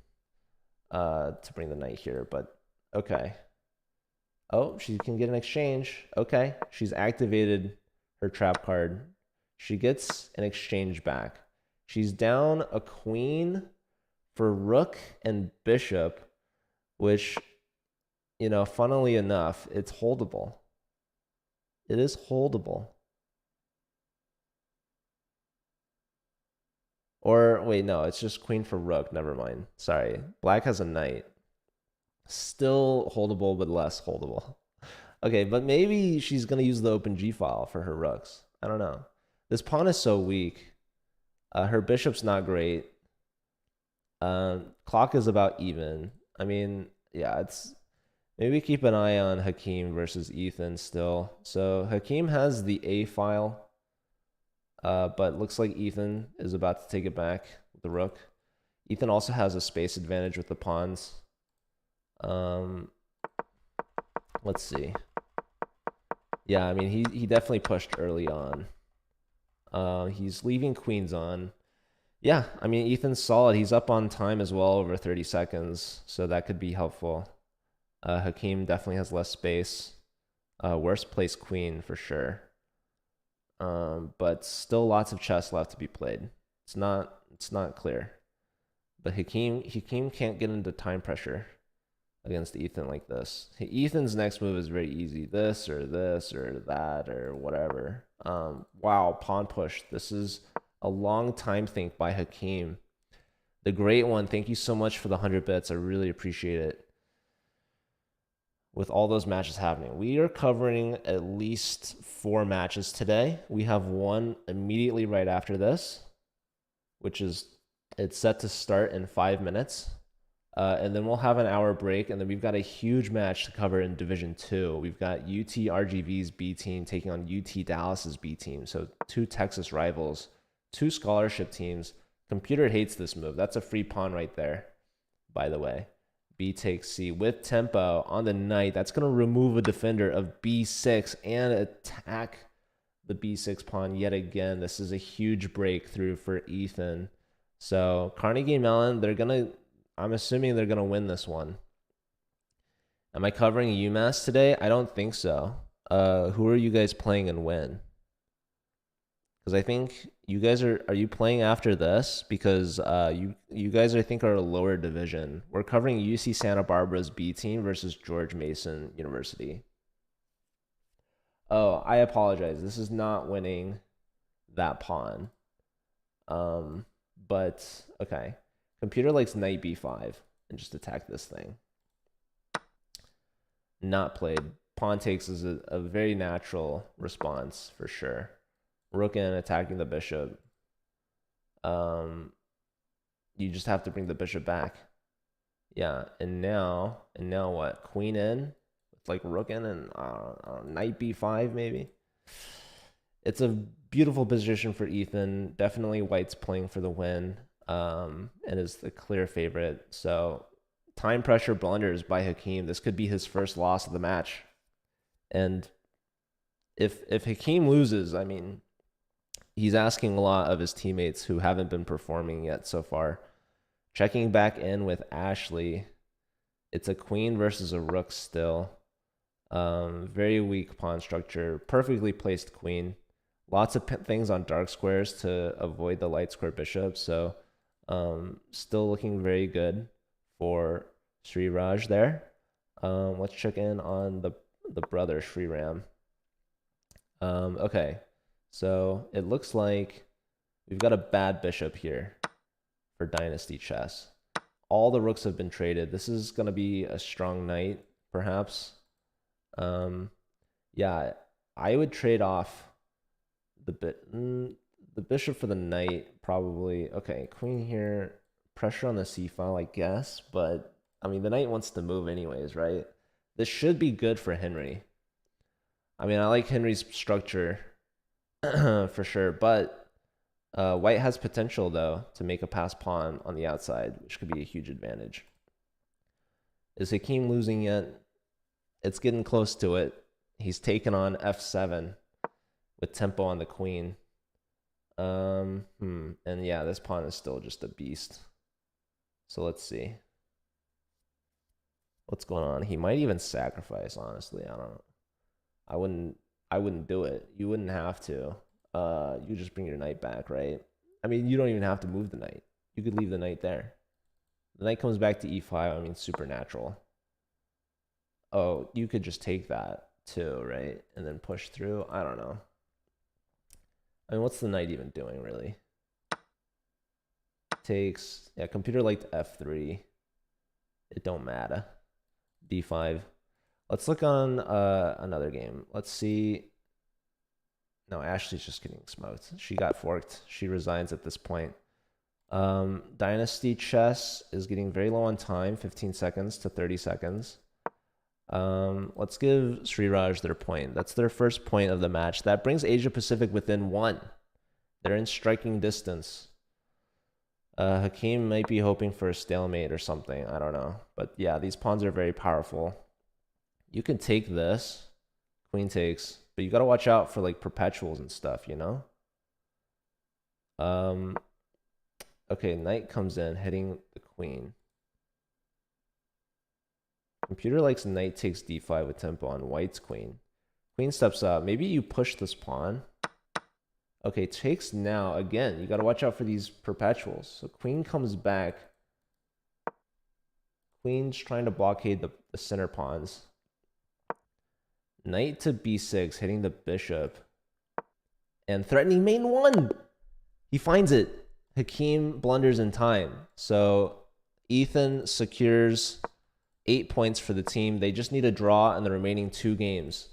Speaker 1: to bring the knight here. But okay. Oh, she can get an exchange. Okay, she's activated her trap card. She gets an exchange back. She's down a queen for rook and bishop, which, you know, funnily enough, it's holdable. It is holdable. Or wait, no, it's just queen for rook. Never mind. Sorry. Black has a knight. Still holdable, but less holdable. Okay, but maybe she's going to use the open G file for her rooks. I don't know. This pawn is so weak. Her bishop's not great. Clock is about even. I mean, yeah, it's... Maybe keep an eye on Hakeem versus Ethan still. So Hakeem has the A file, but looks like Ethan is about to take it back with the rook. Ethan also has a space advantage with the pawns. Let's see. Yeah, I mean, he definitely pushed early on. He's leaving queens on. Yeah, I mean, Ethan's solid. He's up on time as well, over 30 seconds, so that could be helpful. Hakeem definitely has less space. Worst place queen for sure. But still lots of chess left to be played. It's not clear. But Hakeem can't get into time pressure. against Ethan like this. Ethan's next move is very easy. This or that or whatever. Wow, pawn push. This is a long time think by Hakeem. The great one. Thank you so much for the 100 bits. I really appreciate it. With all those matches happening, we are covering at least 4 matches today. We have one immediately right after this, which is it's set to start in 5 minutes. And then we'll have an hour break, and then we've got a huge match to cover in Division 2. We've got UT RGV's B team taking on UT Dallas's B team. So 2 Texas rivals, 2 scholarship teams. Computer hates this move. That's a free pawn right there, by the way. B takes C with tempo on the knight. That's going to remove a defender of B6 and attack the B6 pawn yet again. This is a huge breakthrough for Ethan. So Carnegie Mellon, I'm assuming they're going to win this one. Am I covering UMass today? I don't think so. Who are you guys playing and when? Because I think you guys are you playing after this? Because you guys I think are a lower division. We're covering UC Santa Barbara's B team versus George Mason University. Oh, I apologize. This is not winning that pawn. But okay. Computer likes knight b5 and just attack this thing. Not played. Pawn takes is a very natural response for sure. Rook in attacking the bishop. You just have to bring the bishop back. Yeah, and now what? Queen in with like rook in and knight b5 maybe. It's a beautiful position for Ethan. Definitely White's playing for the win. And is the clear favorite. So time pressure blunders by Hakeem. This could be his first loss of the match. And if Hakeem loses, I mean, he's asking a lot of his teammates who haven't been performing yet so far. Checking back in with Ashley. It's a queen versus a rook still. Very weak pawn structure. Perfectly placed queen. Lots of things on dark squares to avoid the light square bishop. So still looking very good for Sriraj there. Let's check in on the brother Sriram. Okay, so it looks like we've got a bad bishop here for Dynasty Chess. All the rooks have been traded. This is going to be a strong knight, perhaps. Yeah, I would trade off the bishop for the knight, probably. Okay, queen here. Pressure on the c file, I guess. But, I mean, the knight wants to move anyways, right? This should be good for Henry. I mean, I like Henry's structure for sure. But White has potential, though, to make a pass pawn on the outside, which could be a huge advantage. Is Hakeem losing yet? It's getting close to it. He's taken on f7 with tempo on the queen. And yeah, this pawn is still just a beast. So let's see. What's going on? He might even sacrifice, honestly. I don't know. I wouldn't do it. You wouldn't have to. You just bring your knight back, right? I mean, you don't even have to move the knight. You could leave the knight there. The knight comes back to e5. I mean, supernatural. Oh, you could just take that too, right? And then push through. I don't know. I mean, what's the knight even doing, really? Takes. Yeah, computer liked f3. It don't matter. d5. Let's look on another game. Let's see. No, Ashley's just getting smoked. She got forked. She resigns at this point. Dynasty Chess is getting very low on time, 15 seconds to 30 seconds. Let's give Sriraj their point. That's their first point of the match. That brings Asia Pacific within 1. They're in striking distance. Hakeem might be hoping for a stalemate or something. I don't know. But yeah, these pawns are very powerful. You can take this. Queen takes. But you got to watch out for like perpetuals and stuff, you know? Okay, knight comes in, hitting the queen. Computer likes knight takes d5 with tempo on White's queen. Queen steps up. Maybe you push this pawn. Okay, takes now. Again, you got to watch out for these perpetuals. So queen comes back. Queen's trying to blockade the center pawns. Knight to b6, hitting the bishop. And threatening main 1. He finds it. Hakeem blunders in time. So Ethan secures 8 points for the team. They just need a draw in the remaining 2 games.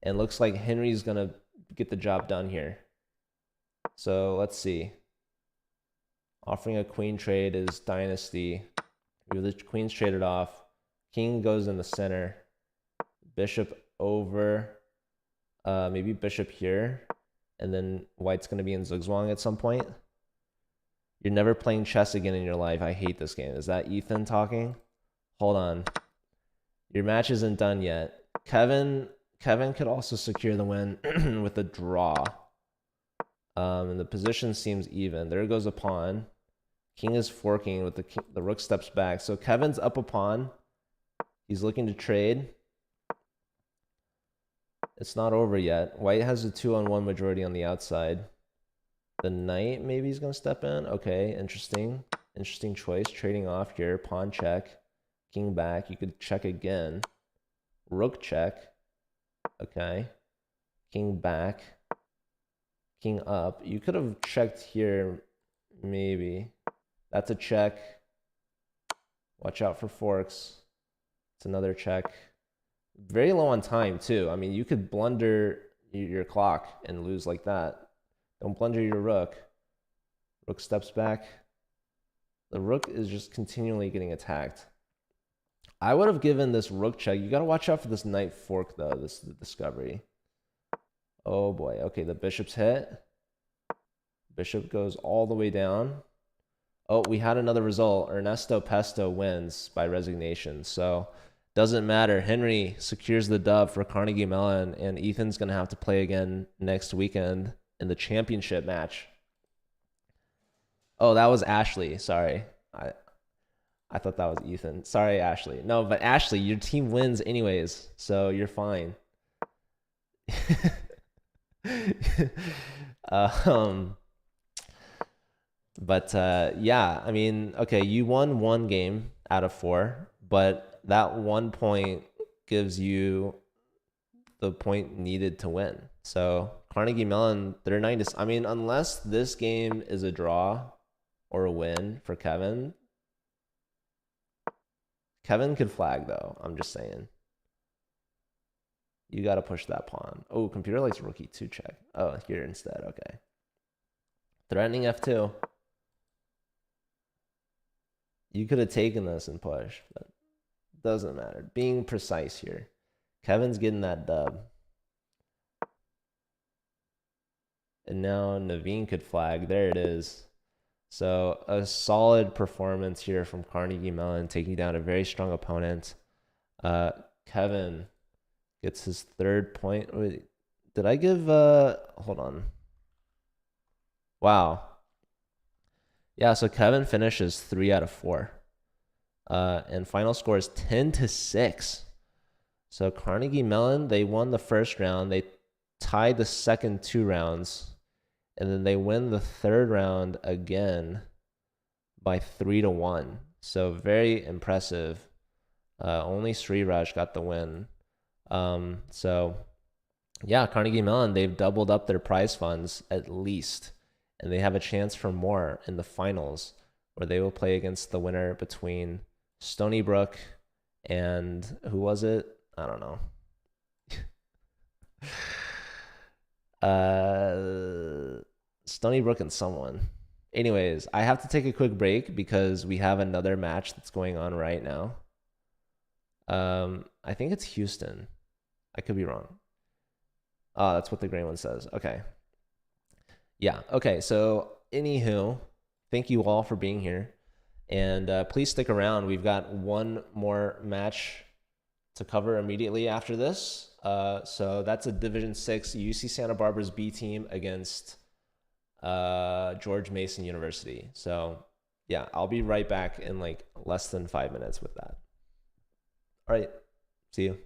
Speaker 1: And looks like Henry's going to get the job done here. So let's see. Offering a queen trade is dynasty. The queen's traded off. King goes in the center. Bishop over. Maybe bishop here. And then white's going to be in zugzwang at some point. You're never playing chess again in your life. I hate this game. Is that Ethan talking? Hold on. Your match isn't done yet. Kevin could also secure the win with a draw. And the position seems even. There goes a pawn. King is forking with the rook steps back. So Kevin's up a pawn. He's looking to trade. It's not over yet. White has a 2-on-1 majority on the outside. The knight maybe he's going to step in. Okay, interesting. Interesting choice. Trading off here. Pawn check. King back. You could check again. Rook check. Okay. King back. King up. You could have checked here maybe. That's a check. Watch out for forks. It's another check. Very low on time, too. I mean, you could blunder your clock and lose like that. Don't blunder your rook. Rook steps back. The rook is just continually getting attacked. I would have given this rook check. You got to watch out for this knight fork, though, this discovery. Oh, boy. Okay, the bishop's hit. Bishop goes all the way down. Oh, we had another result. Ernesto Pesto wins by resignation. So doesn't matter. Henry secures the dub for Carnegie Mellon, and Ethan's going to have to play again next weekend in the championship match. Oh, that was Ashley. Sorry. I thought that was Ethan. Sorry, Ashley. No, but Ashley, your team wins anyways, so you're fine. Yeah, I mean, okay, you won 1 game out of 4, but that 1 point gives you the point needed to win. So Carnegie Mellon, they're 9 to, I mean, unless this game is a draw or a win for Kevin. Kevin could flag though, I'm just saying. You got to push that pawn. Oh, computer likes rookie 2 check. Oh, here instead, okay. Threatening f2. You could have taken this and pushed, but doesn't matter. Being precise here. Kevin's getting that dub. And now Naveen could flag. There it is. So a solid performance here from Carnegie Mellon, taking down a very strong opponent. Kevin gets his 3rd point. Wait, did I give... hold on. Wow. Yeah, so Kevin finishes 3 out of 4. And final score is 10 to 6. So Carnegie Mellon, they won the first round. They tied the second 2 rounds. And then they win the 3rd round again by 3 to 1. So very impressive. Only Sriraj got the win. So yeah, Carnegie Mellon, they've doubled up their prize funds at least. And they have a chance for more in the finals, where they will play against the winner between Stony Brook and who was it? I don't know. Stony Brook and someone. Anyways, I have to take a quick break because we have another match that's going on right now. I think it's Houston. I could be wrong. Oh, that's what the gray one says. Okay. Yeah. Okay. So, anywho, thank you all for being here. And please stick around. We've got one more match to cover immediately after this. So that's a Division 6 UC Santa Barbara's B team against George Mason University. So yeah, I'll be right back in like less than 5 minutes with that. All right. See you.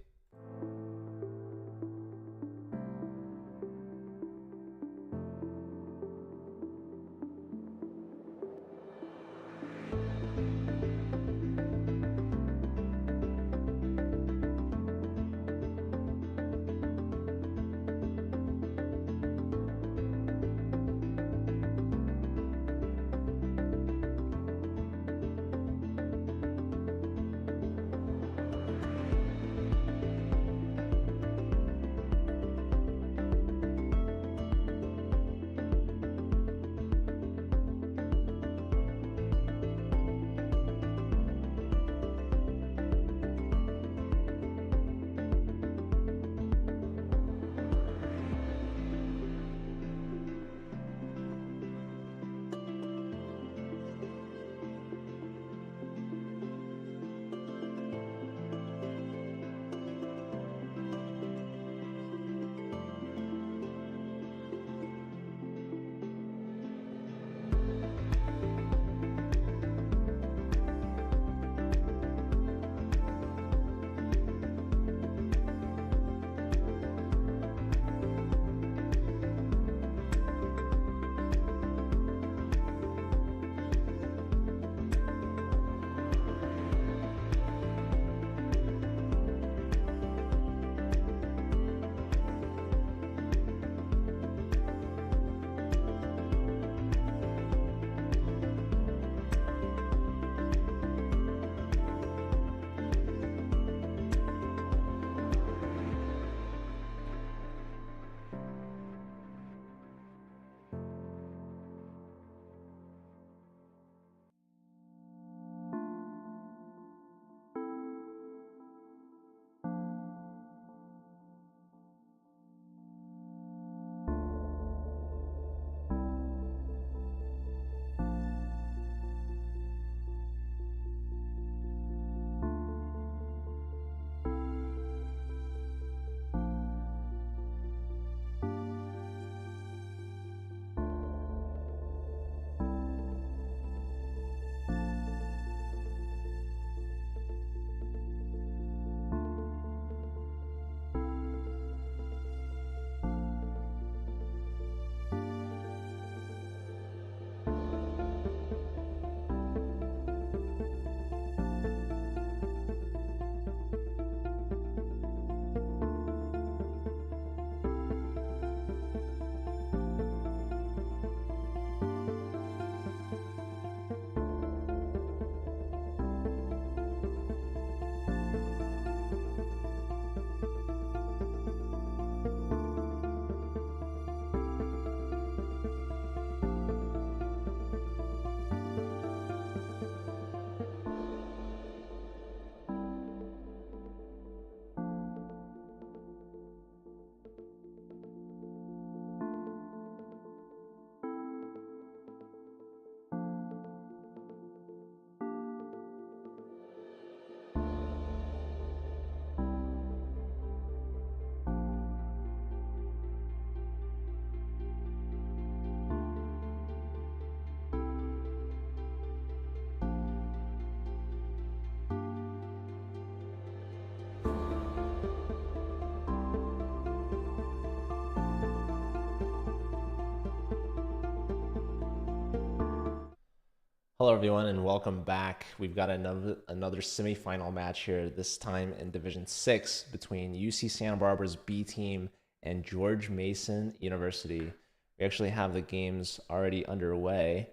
Speaker 1: Hello, everyone, and welcome back. We've got another semifinal match here, this time in Division 6 between UC Santa Barbara's B team and George Mason University. We actually have the games already underway.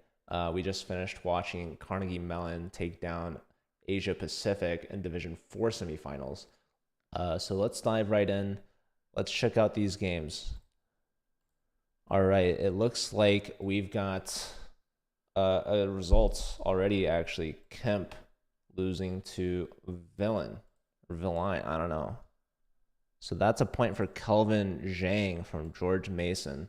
Speaker 1: We just finished watching Carnegie Mellon take down Asia Pacific in Division 4 semifinals. So let's dive right in. Let's check out these games. All right, it looks like we've got a result already, actually. Kemp losing to Villain, I don't know. So that's a point for Kelvin Zhang from George Mason.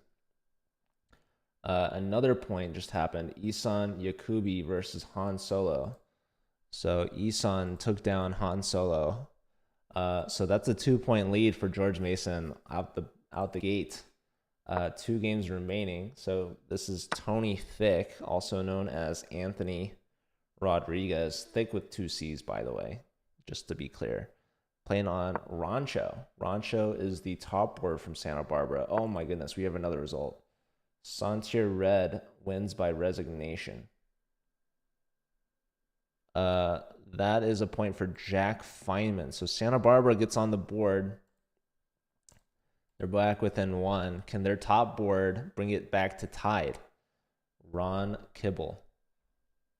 Speaker 1: Another point just happened. Isan Yakubi versus Han Solo. So Isan took down Han Solo. So that's a 2-point lead for George Mason out the gate. 2 games remaining. So this is Tony Thick, also known as Anthony Rodriguez. Thick with 2 C's, by the way, just to be clear. Playing on Rancho. Rancho is the top board from Santa Barbara. Oh my goodness, we have another result. Santier Red wins by resignation. That is a point for Jack Feynman. So Santa Barbara gets on the board. They're back within 1. Can their top board bring it back to tied? Ron Kibble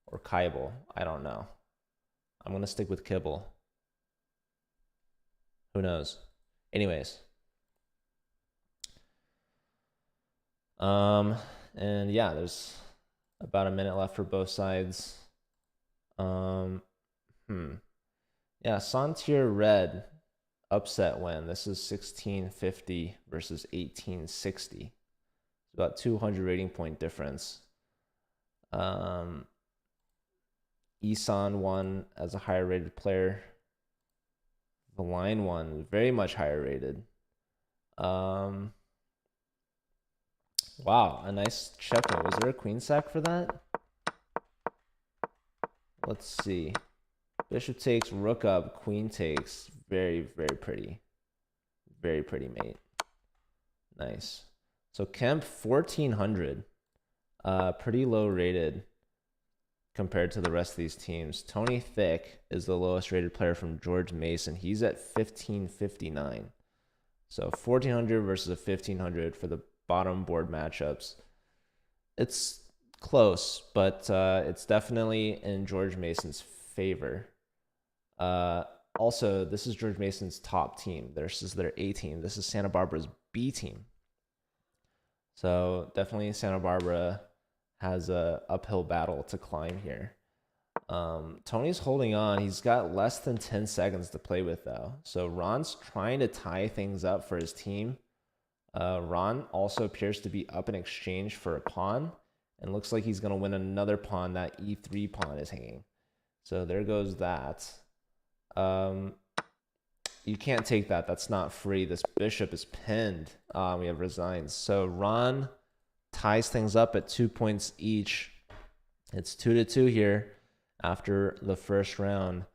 Speaker 1: or Kibble, I don't know. I'm going to stick with Kibble. Who knows? Anyways. And yeah, there's about a minute left for both sides. Yeah, Santier Red upset win. This is 1650 versus 1860. It's about 200 rating point difference. Isan won as a higher rated player. The line won very much higher rated. Wow, a nice check-in. Was there a queen sack for that? Let's see. Bishop takes, rook up, queen takes. Very, very pretty. Very pretty, mate. Nice. So Kemp 1400. Pretty low rated compared to the rest of these teams. Tony Thick is the lowest rated player from George Mason. He's at 1559. So 1400 versus a 1500 for the bottom board matchups. It's close, but it's definitely in George Mason's favor. Also, this is George Mason's top team. This is their A team. This is Santa Barbara's B team. So definitely Santa Barbara has a uphill battle to climb here. Tony's holding on. He's got less than 10 seconds to play with, though. So Ron's trying to tie things up for his team. Ron also appears to be up in exchange for a pawn, and looks like he's going to win another pawn. That E3 pawn is hanging. So there goes that. You can't take that. That's not free. This bishop is pinned. We have resigns. So Ron ties things up at 2 points each. It's 2-2 here after the first round.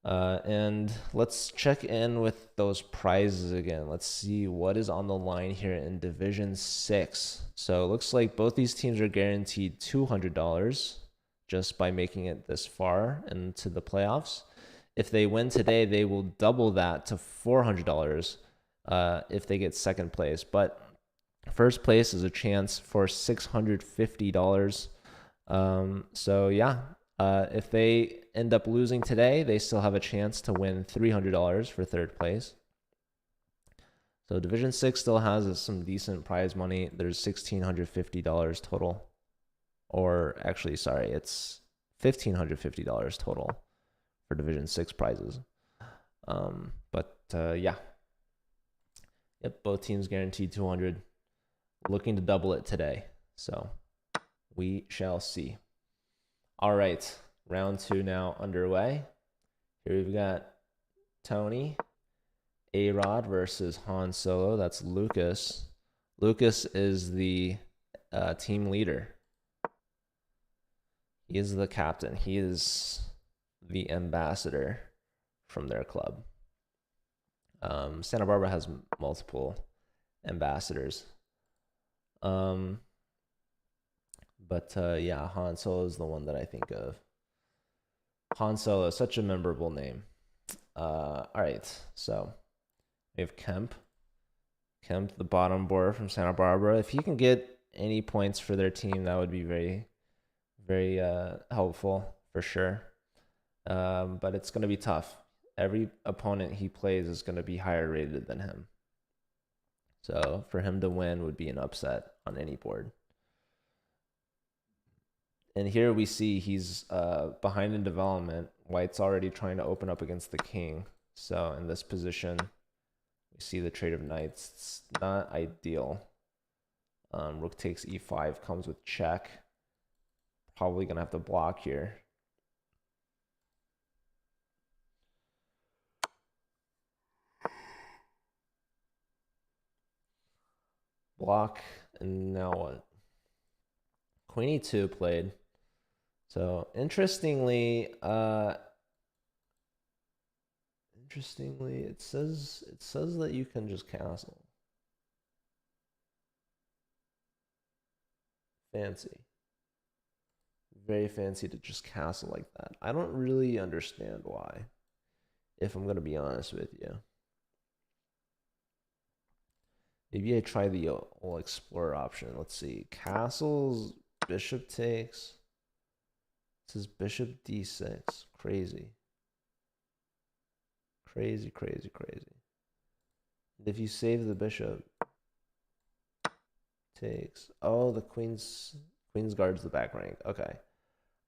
Speaker 1: And let's check in with those prizes again. Let's see what is on the line here in Division 6. So it looks like both these teams are guaranteed $200 just by making it this far into the playoffs. If they win today, they will double that to $400 if they get second place. But first place is a chance for $650. So yeah, if they end up losing today, they still have a chance to win $300 for third place. So Division 6 still has some decent prize money. There's $1,650 total. Or actually, sorry, it's $1,550 total for Division 6 prizes. Yeah. Yep, both teams guaranteed 200. Looking to double it today. So we shall see. All right, round 2 now underway. Here we've got Tony, A-Rod versus Han Solo. That's Lucas. Lucas is the team leader. He is the captain. He is the ambassador from their club. Santa Barbara has multiple ambassadors. But But yeah, Han Solo is the one that I think of. Han Solo, such a memorable name. All right, so we have Kemp. Kemp, the bottom board from Santa Barbara. If he can get any points for their team, that would be very, very helpful for sure. But it's going to be tough. Every opponent he plays is going to be higher rated than him. So for him to win would be an upset on any board. And here we see he's behind in development. White's already trying to open up against the king. So in this position, we see the trade of knights. It's not ideal. Rook takes e5, comes with check. Probably going to have to block here. Block, and now what? Queen e2 played. So interestingly, it says that you can just castle. Fancy. Very fancy to just castle like that. I don't really understand why, if I'm gonna be honest with you. Maybe I try the old explorer option. Let's see. Castles, bishop takes. This is bishop d6. Crazy. Crazy, crazy, crazy. And if you save the bishop, takes. Oh, the queen's guards the back rank. Okay.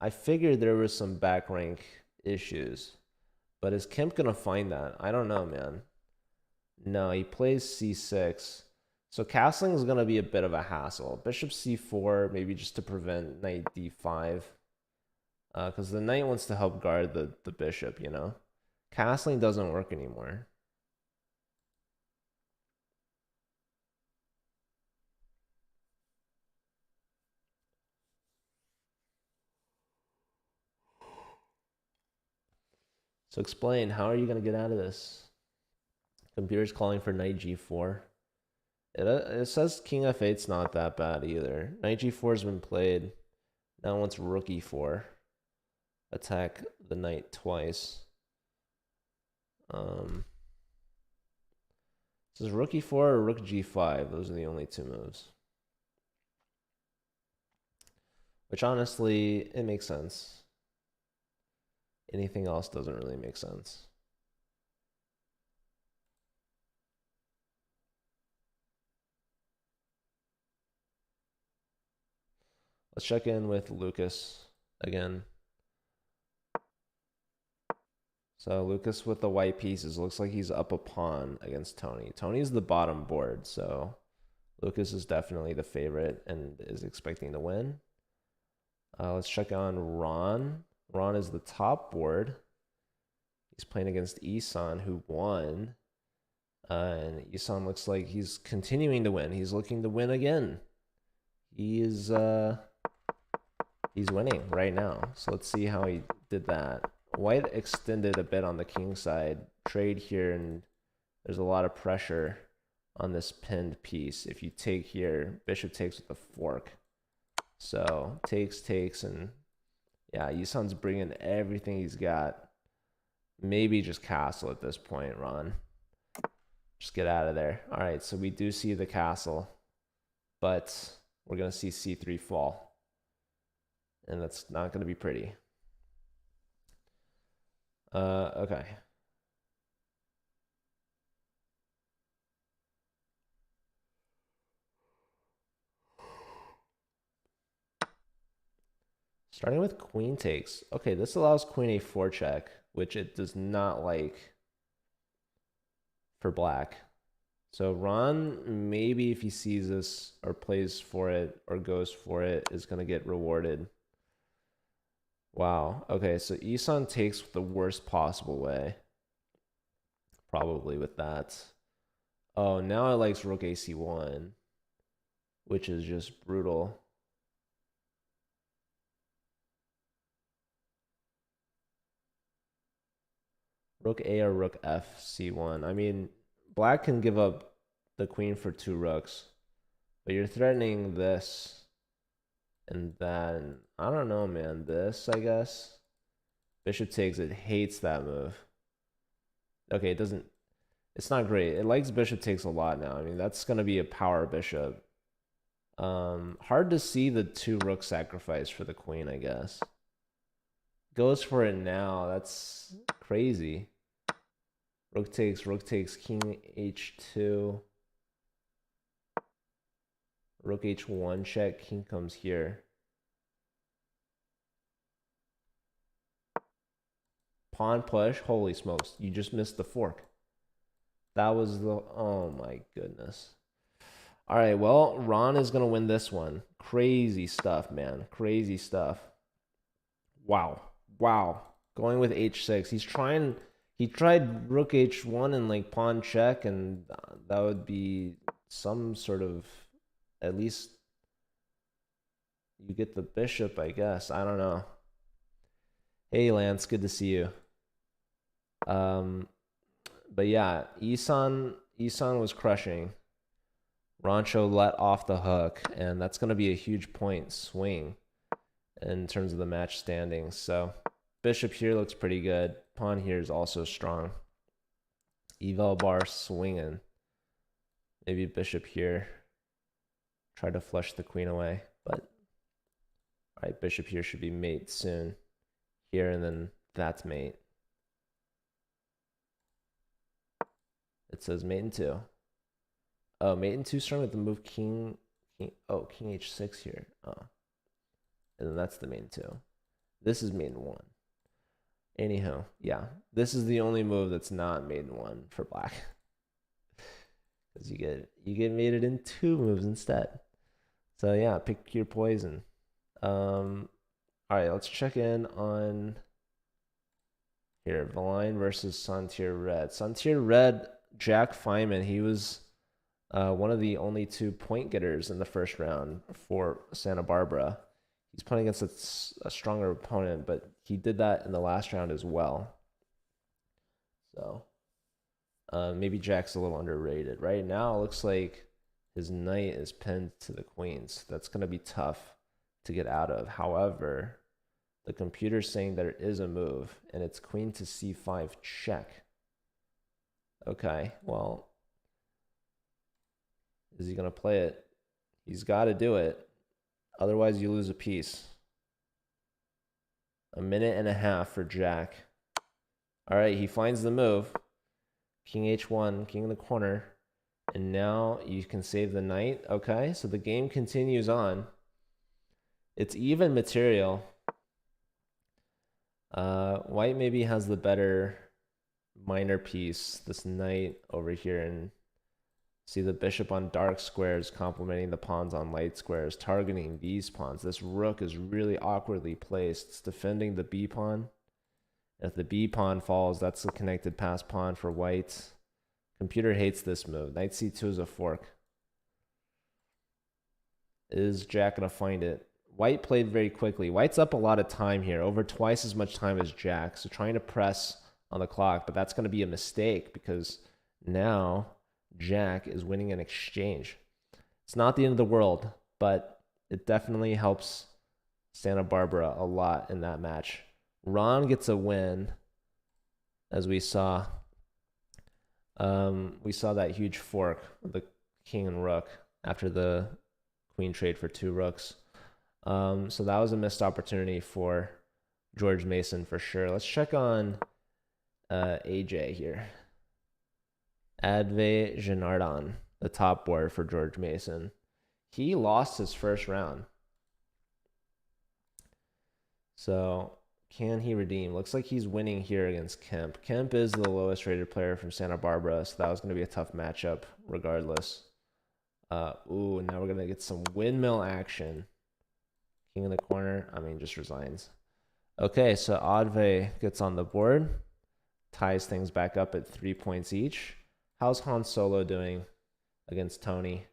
Speaker 1: I figured there was some back rank issues. But is Kemp gonna find that? I don't know, man. No, he plays c6. So castling is gonna be a bit of a hassle. Bishop c4, maybe just to prevent knight d5. Because the knight wants to help guard the bishop, you know? Castling doesn't work anymore. So explain, how are you going to get out of this? Computer's calling for knight g4. It says king f8's not that bad either. Knight g4's been played. Now wants rook e4. Attack the knight twice. This is rook e4 or rook g5. Those are the only two moves. Which honestly, it makes sense. Anything else doesn't really make sense. Let's check in with Lucas again. So Lucas with the white pieces looks like he's up a pawn against Tony. Tony's the bottom board, so Lucas is definitely the favorite and is expecting to win. Let's check on Ron. Ron is the top board. He's playing against Isan, who won. And Isan looks like he's continuing to win. He's looking to win again. He's winning right now. So let's see how he did that. White extended a bit on the king side. Trade here, and there's a lot of pressure on this pinned piece. If you take here, bishop takes with a fork. So takes, and yeah, Isan's bringing everything he's got. Maybe just castle at this point, Ron. Just get out of there. All right, so we do see the castle, but we're going to see c3 fall. And that's not going to be pretty. Okay. Starting with queen takes. Okay, this allows queen a4 check, which it does not like for black. So Ron, maybe if he sees this or plays for it or goes for it, is going to get rewarded. Wow. Okay, so Isan takes the worst possible way. Probably with that. Oh, now I like rook ac1, which is just brutal. Rook a or rook f c1. I mean, black can give up the queen for two rooks, but you're threatening this. And then, I don't know, man. This, I guess. Bishop takes, it hates that move. Okay, it doesn't, it's not great. It likes bishop takes a lot now. I mean, that's going to be a power bishop. Hard to see the 2 rook sacrifice for the queen, I guess. Goes for it now. That's crazy. Rook takes, king h2. Rook h1 check, king comes here. Pawn push, holy smokes, you just missed the fork. That was the, oh my goodness. All right, well, Ron is going to win this one. Crazy stuff, man. Crazy stuff. Wow. Wow. Going with h6. He tried rook h1 and like pawn check, and that would be some sort of, at least you get the bishop, I guess. I don't know. Hey, Lance, good to see you. But yeah, Isan was crushing. Rancho let off the hook, and that's going to be a huge point swing in terms of the match standings. So bishop here looks pretty good. Pawn here is also strong. Eval bar swinging. Maybe bishop here. Try to flush the queen away, but all right, bishop here should be mate soon. Here, and then that's mate. It says mate in 2. Oh, mate in 2 starting with the move king h6 here. Oh. And then that's the mate in 2. This is mate in 1. Anyhow, yeah. This is the only move that's not mate in 1 for black. Because you get mated in 2 moves instead. So yeah, pick your poison. Alright, let's check in on here. Valine versus Santier Red. Santier Red, Jack Feynman, he was one of the only 2 point getters in the first round for Santa Barbara. He's playing against a stronger opponent, but he did that in the last round as well. So maybe Jack's a little underrated. Right now, it looks like his knight is pinned to the queens. That's going to be tough to get out of. However, the computer's saying there is a move, and it's queen to c5 check. Okay, well, is he going to play it? He's got to do it. Otherwise, you lose a piece. A minute and a half for Jack. All right, he finds the move. King h1, king in the corner. And now you can save the knight. Okay, so the game continues on. It's even material. White maybe has the better minor piece. This knight over here, and see the bishop on dark squares complementing the pawns on light squares, targeting these pawns. This rook is really awkwardly placed. It's defending the b pawn. If the b pawn falls, that's a connected pass pawn for white. Computer hates this move. Knight c2 is a fork. Is Jack going to find it? White played very quickly. White's up a lot of time here, over twice as much time as Jack. So trying to press on the clock, but that's going to be a mistake because now Jack is winning an exchange. It's not the end of the world, but it definitely helps Santa Barbara a lot in that match. Ron gets a win, as we saw. We saw that huge fork with the king and rook after the queen trade for 2 rooks. So that was a missed opportunity for George Mason for sure. Let's check on AJ here. Adve Janardon, the top board for George Mason. He lost his first round. So can he redeem? Looks like he's winning here against Kemp. Kemp is the lowest rated player from Santa Barbara, so that was going to be a tough matchup regardless. Ooh, now we're going to get some windmill action. King in the corner, just resigns. Okay, so Adve gets on the board, ties things back up at 3 points each. How's Han Solo doing against Tony?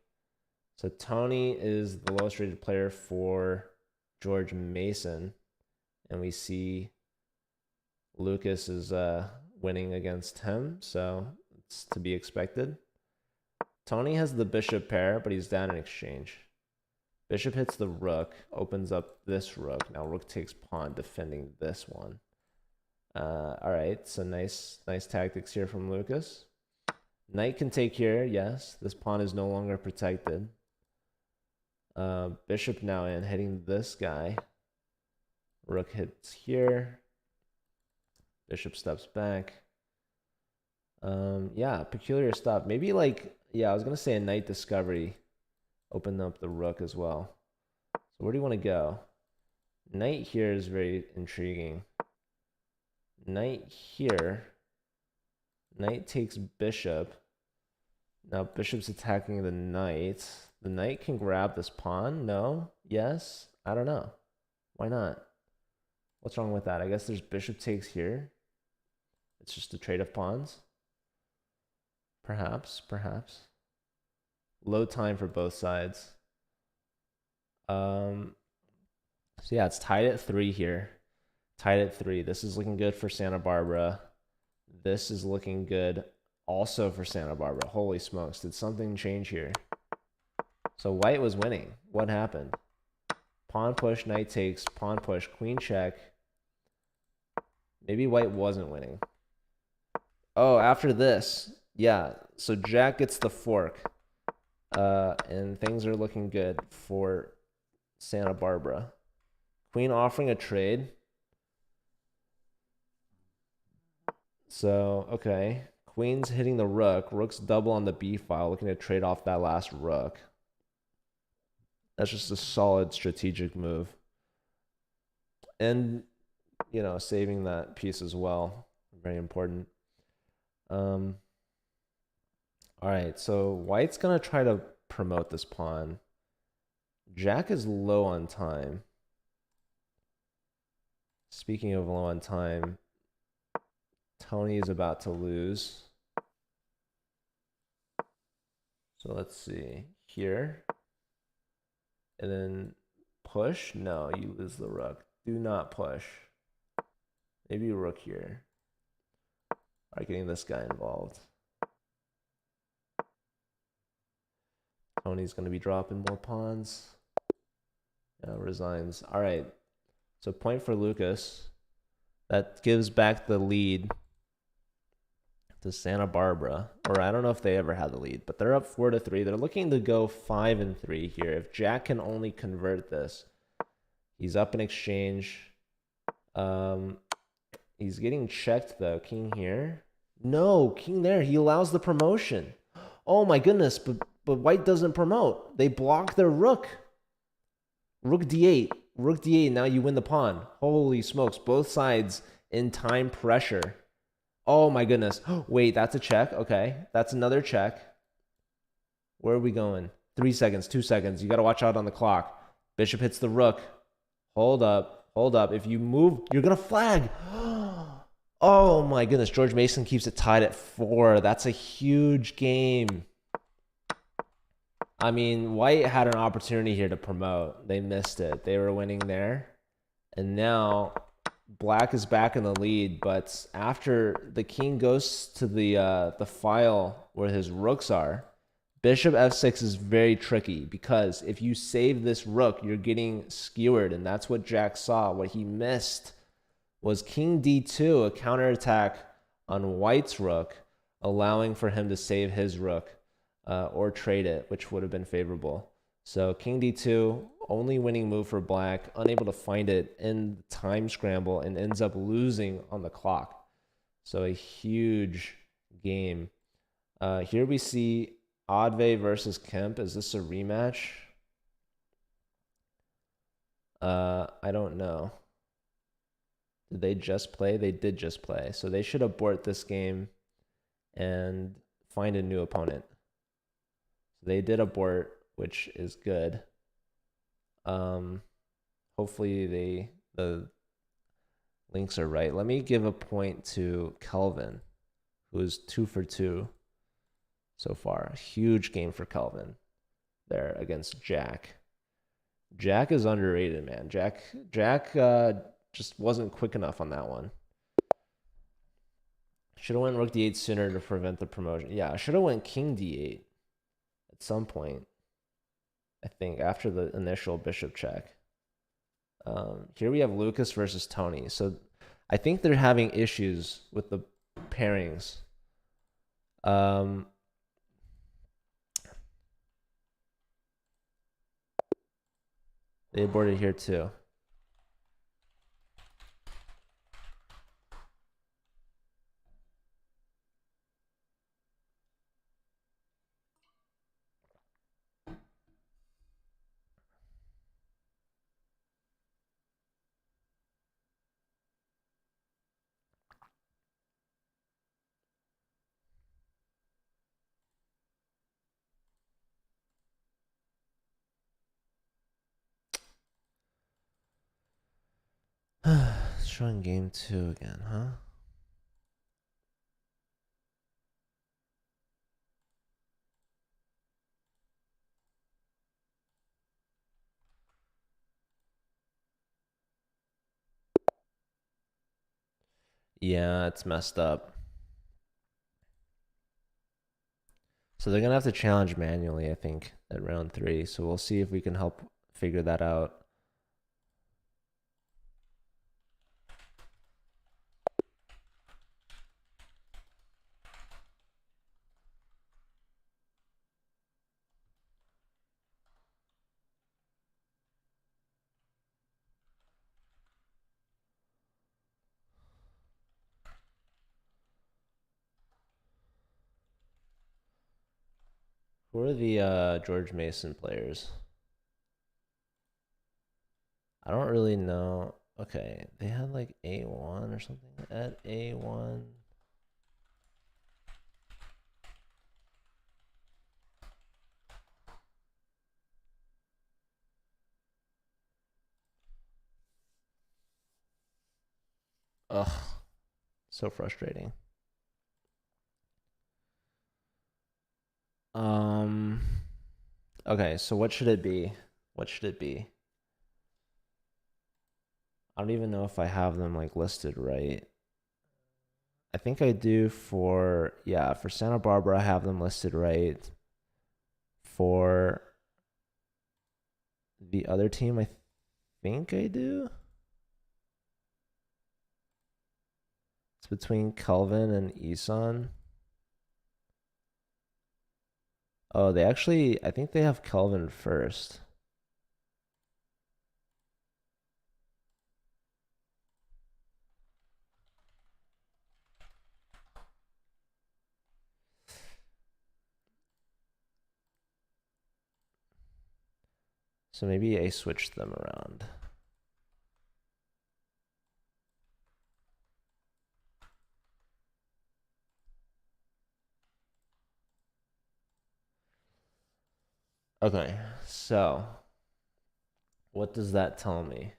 Speaker 1: So Tony is the lowest rated player for George Mason. And we see Lucas is winning against him, so it's to be expected. Tony has the bishop pair, but he's down in exchange. Bishop hits the rook, opens up this rook. Now rook takes pawn, defending this one. All right, so nice tactics here from Lucas. Knight can take here, yes. This pawn is no longer protected. Bishop now in, hitting this guy. Rook hits here. Bishop steps back. Yeah, peculiar stuff. Maybe like, yeah, I was gonna say a knight discovery. Open up the rook as well. So where do you want to go? Knight here is very intriguing. Knight here. Knight takes bishop. Now bishop's attacking the knight. The knight can grab this pawn? No? Yes? I don't know. Why not? What's wrong with that? I guess there's bishop takes here. It's just a trade of pawns. Perhaps. Low time for both sides. So yeah, it's tied at 3 here. Tied at 3. This is looking good for Santa Barbara. This is looking good also for Santa Barbara. Holy smokes, did something change here? So white was winning. What happened? Pawn push, knight takes, pawn push, queen check. Maybe white wasn't winning. Oh, after this, yeah. So jack gets the fork. And things are looking good for Santa Barbara. Queen offering a trade. So, okay. Queen's hitting the rook. Rook's double on the b file, looking to trade off that last rook. That's just a solid strategic move. And, you know, saving that piece as well. Very important. All right, so white's going to try to promote this pawn. Jack is low on time. Speaking of low on time, Tony is about to lose. So let's see. Here. And then push? No, you lose the rook. Do not push. Maybe rook here. All right, getting this guy involved. Tony's going to be dropping more pawns. Resigns. All right. So point for Lucas. That gives back the lead to Santa Barbara. Or I don't know if they ever had the lead, but they're up 4-3. They're looking to go 5-3 here. If Jack can only convert this, he's up in exchange. He's getting checked though. King here. No, king there. He allows the promotion. Oh my goodness, but white doesn't promote. They block their rook. Rook d8. Rook d8. Now you win the pawn. Holy smokes. Both sides in time pressure. Oh my goodness. Wait, that's a check. Okay. That's another check. Where are we going? 3 seconds, 2 seconds. You got to watch out on the clock. Bishop hits the rook. Hold up. Hold up. If you move, you're going to flag. Oh my goodness. George Mason keeps it tied at 4. That's a huge game. I mean, white had an opportunity here to promote. They missed it. They were winning there. And now black is back in the lead, but after the king goes to the file where his rooks are, bishop f6 is very tricky because if you save this rook, you're getting skewered, and that's what Jack saw. What he missed was king d2, a counterattack on white's rook, allowing for him to save his rook. Or trade it, which would have been favorable. So king d2, only winning move for black, unable to find it in the time scramble and ends up losing on the clock. So a huge game. Here we see Adve versus Kemp. Is this a rematch? I don't know. Did they just play? They did just play. So they should abort this game and find a new opponent. They did abort, which is good. Hopefully the links are right. Let me give a point to Kelvin, who's 2 for 2 so far. A huge game for Kelvin there against Jack. Jack is underrated, man. Jack just wasn't quick enough on that one. Should have went rook d8 sooner to prevent the promotion. Yeah, I should have went king d8. Some point. I think, after the initial bishop check. Here we have Lucas versus Tony. So I think they're having issues with the pairings. They aborted here too. Showing game 2 again, huh? Yeah, it's messed up. So they're gonna have to challenge manually, I think, at round 3. So we'll see if we can help figure that out. Who are the George Mason players? I don't really know. Okay, they had like A1 or something. At A1. Ugh, so frustrating. Um. Okay, so what should it be? What should it be? I don't even know if I have them like listed right. I think I do for, yeah, for Santa Barbara I have them listed right. For the other team I think I do. It's between Kelvin and Isan. Oh, they actually, I think they have Kelvin first. So maybe I switched them around. Okay, so what does that tell me?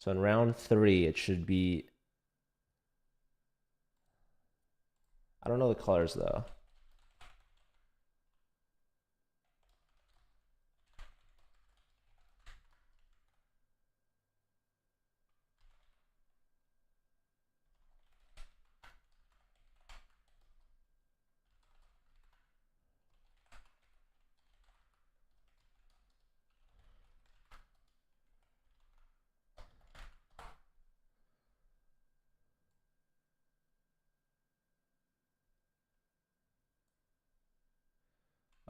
Speaker 1: So in round 3, it should be. I don't know the colors though.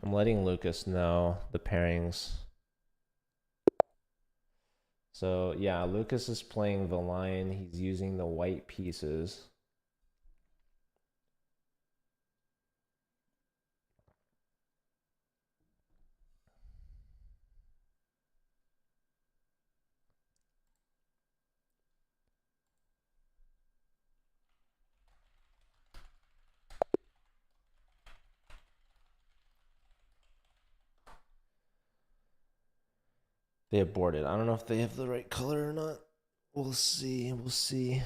Speaker 1: I'm letting Lucas know the pairings. So yeah, Lucas is playing the line. He's using the white pieces. They aborted. I don't know if they have the right color or not. We'll see. We'll see.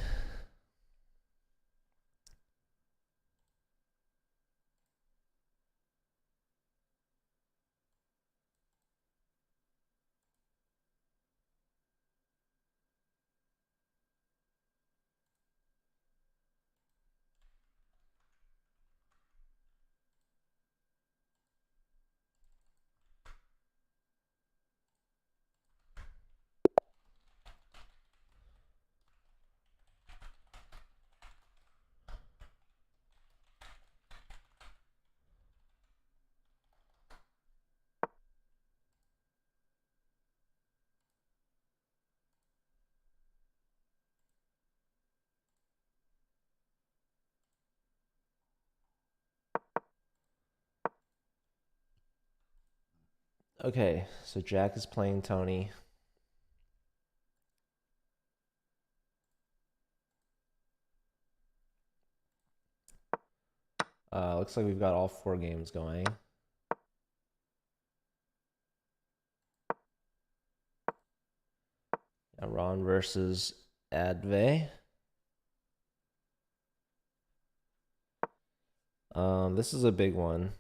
Speaker 1: Okay, so Jack is playing Tony. Looks like we've got all 4 games going. Ron versus Adve. This is a big one.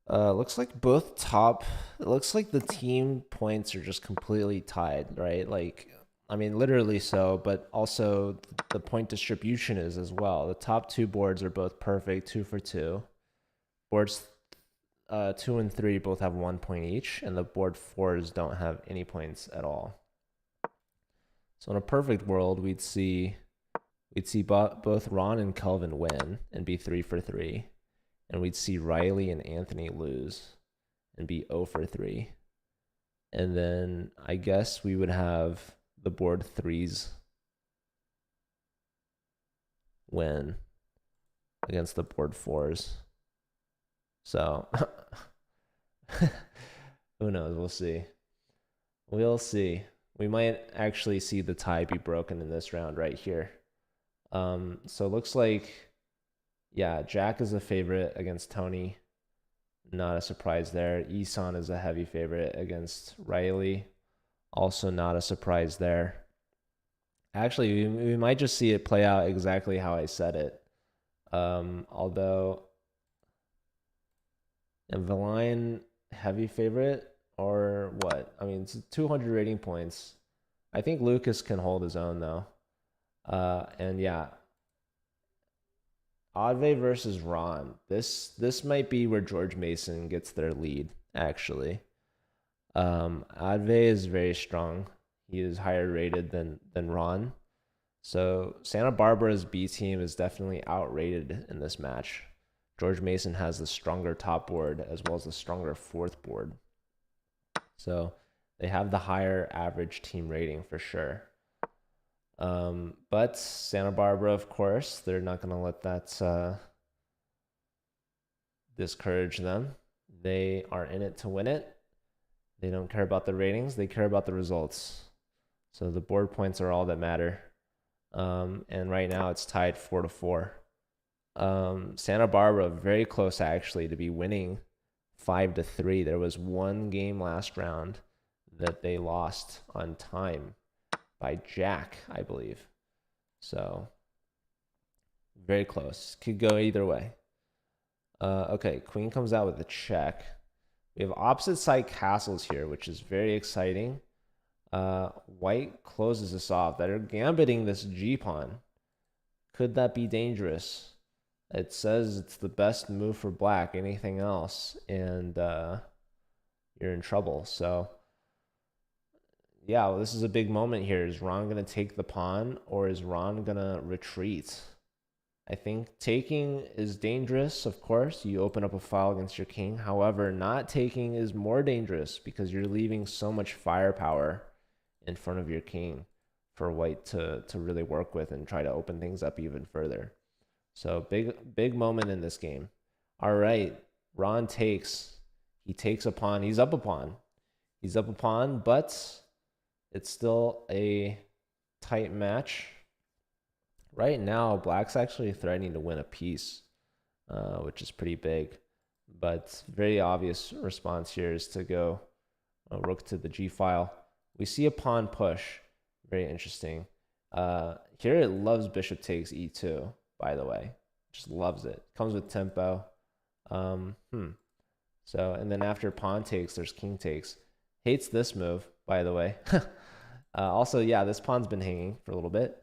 Speaker 1: Looks like both top. It looks like the team points are just completely tied, right? Like, I mean, literally so, but also the point distribution is as well. The top 2 boards are both perfect, 2 for 2. Boards 2 and 3 both have 1 point each, and the board 4s don't have any points at all. So in a perfect world, we'd see both Ron and Kelvin win and be 3 for 3. And we'd see Riley and Anthony lose and be 0 for 3. And then I guess we would have the board 3s win against the board 4s. So who knows? We'll see. We'll see. We might actually see the tie be broken in this round right here. So it looks like, yeah, Jack is a favorite against Tony. Not a surprise there. Isan is a heavy favorite against Riley. Also not a surprise there. Actually, we might just see it play out exactly how I said it. Although, and Valine heavy favorite or what? I mean, it's 200 rating points. I think Lucas can hold his own though. And yeah, Adve versus Ron. This might be where George Mason gets their lead, actually. Adve is very strong. He is higher rated than Ron. So Santa Barbara's B team is definitely outrated in this match. George Mason has the stronger top board as well as the stronger 4th board. So they have the higher average team rating for sure. But Santa Barbara, of course, they're not going to let that discourage them. They are in it to win it. They don't care about the ratings. They care about the results. So the board points are all that matter. And right now it's tied 4-4. Santa Barbara, very close actually to be winning 5-3. There was one game last round that they lost on time by Jack, I believe. So very close. Could go either way. Okay, Queen comes out with a check. We have opposite side castles here, which is very exciting. White closes this off. They're gambiting this G pawn. Could that be dangerous? It says it's the best move for black. Anything else, and you're in trouble. So, yeah, well, this is a big moment here. Is Ron going to take the pawn, or is Ron going to retreat? I think taking is dangerous, of course. You open up a file against your king. However, not taking is more dangerous because you're leaving so much firepower in front of your king for white to really work with and try to open things up even further. So big moment in this game. All right, Ron takes. He takes a pawn. He's up a pawn. He's up a pawn, but it's still a tight match. Right now, black's actually threatening to win a piece, which is pretty big. But very obvious response here is to go rook to the G file. We see a pawn push. Very interesting. Here it loves bishop takes e2, by the way. Just loves it. Comes with tempo. So, and then after pawn takes, there's king takes. Hates this move, by the way. Also, yeah, this pawn's been hanging for a little bit.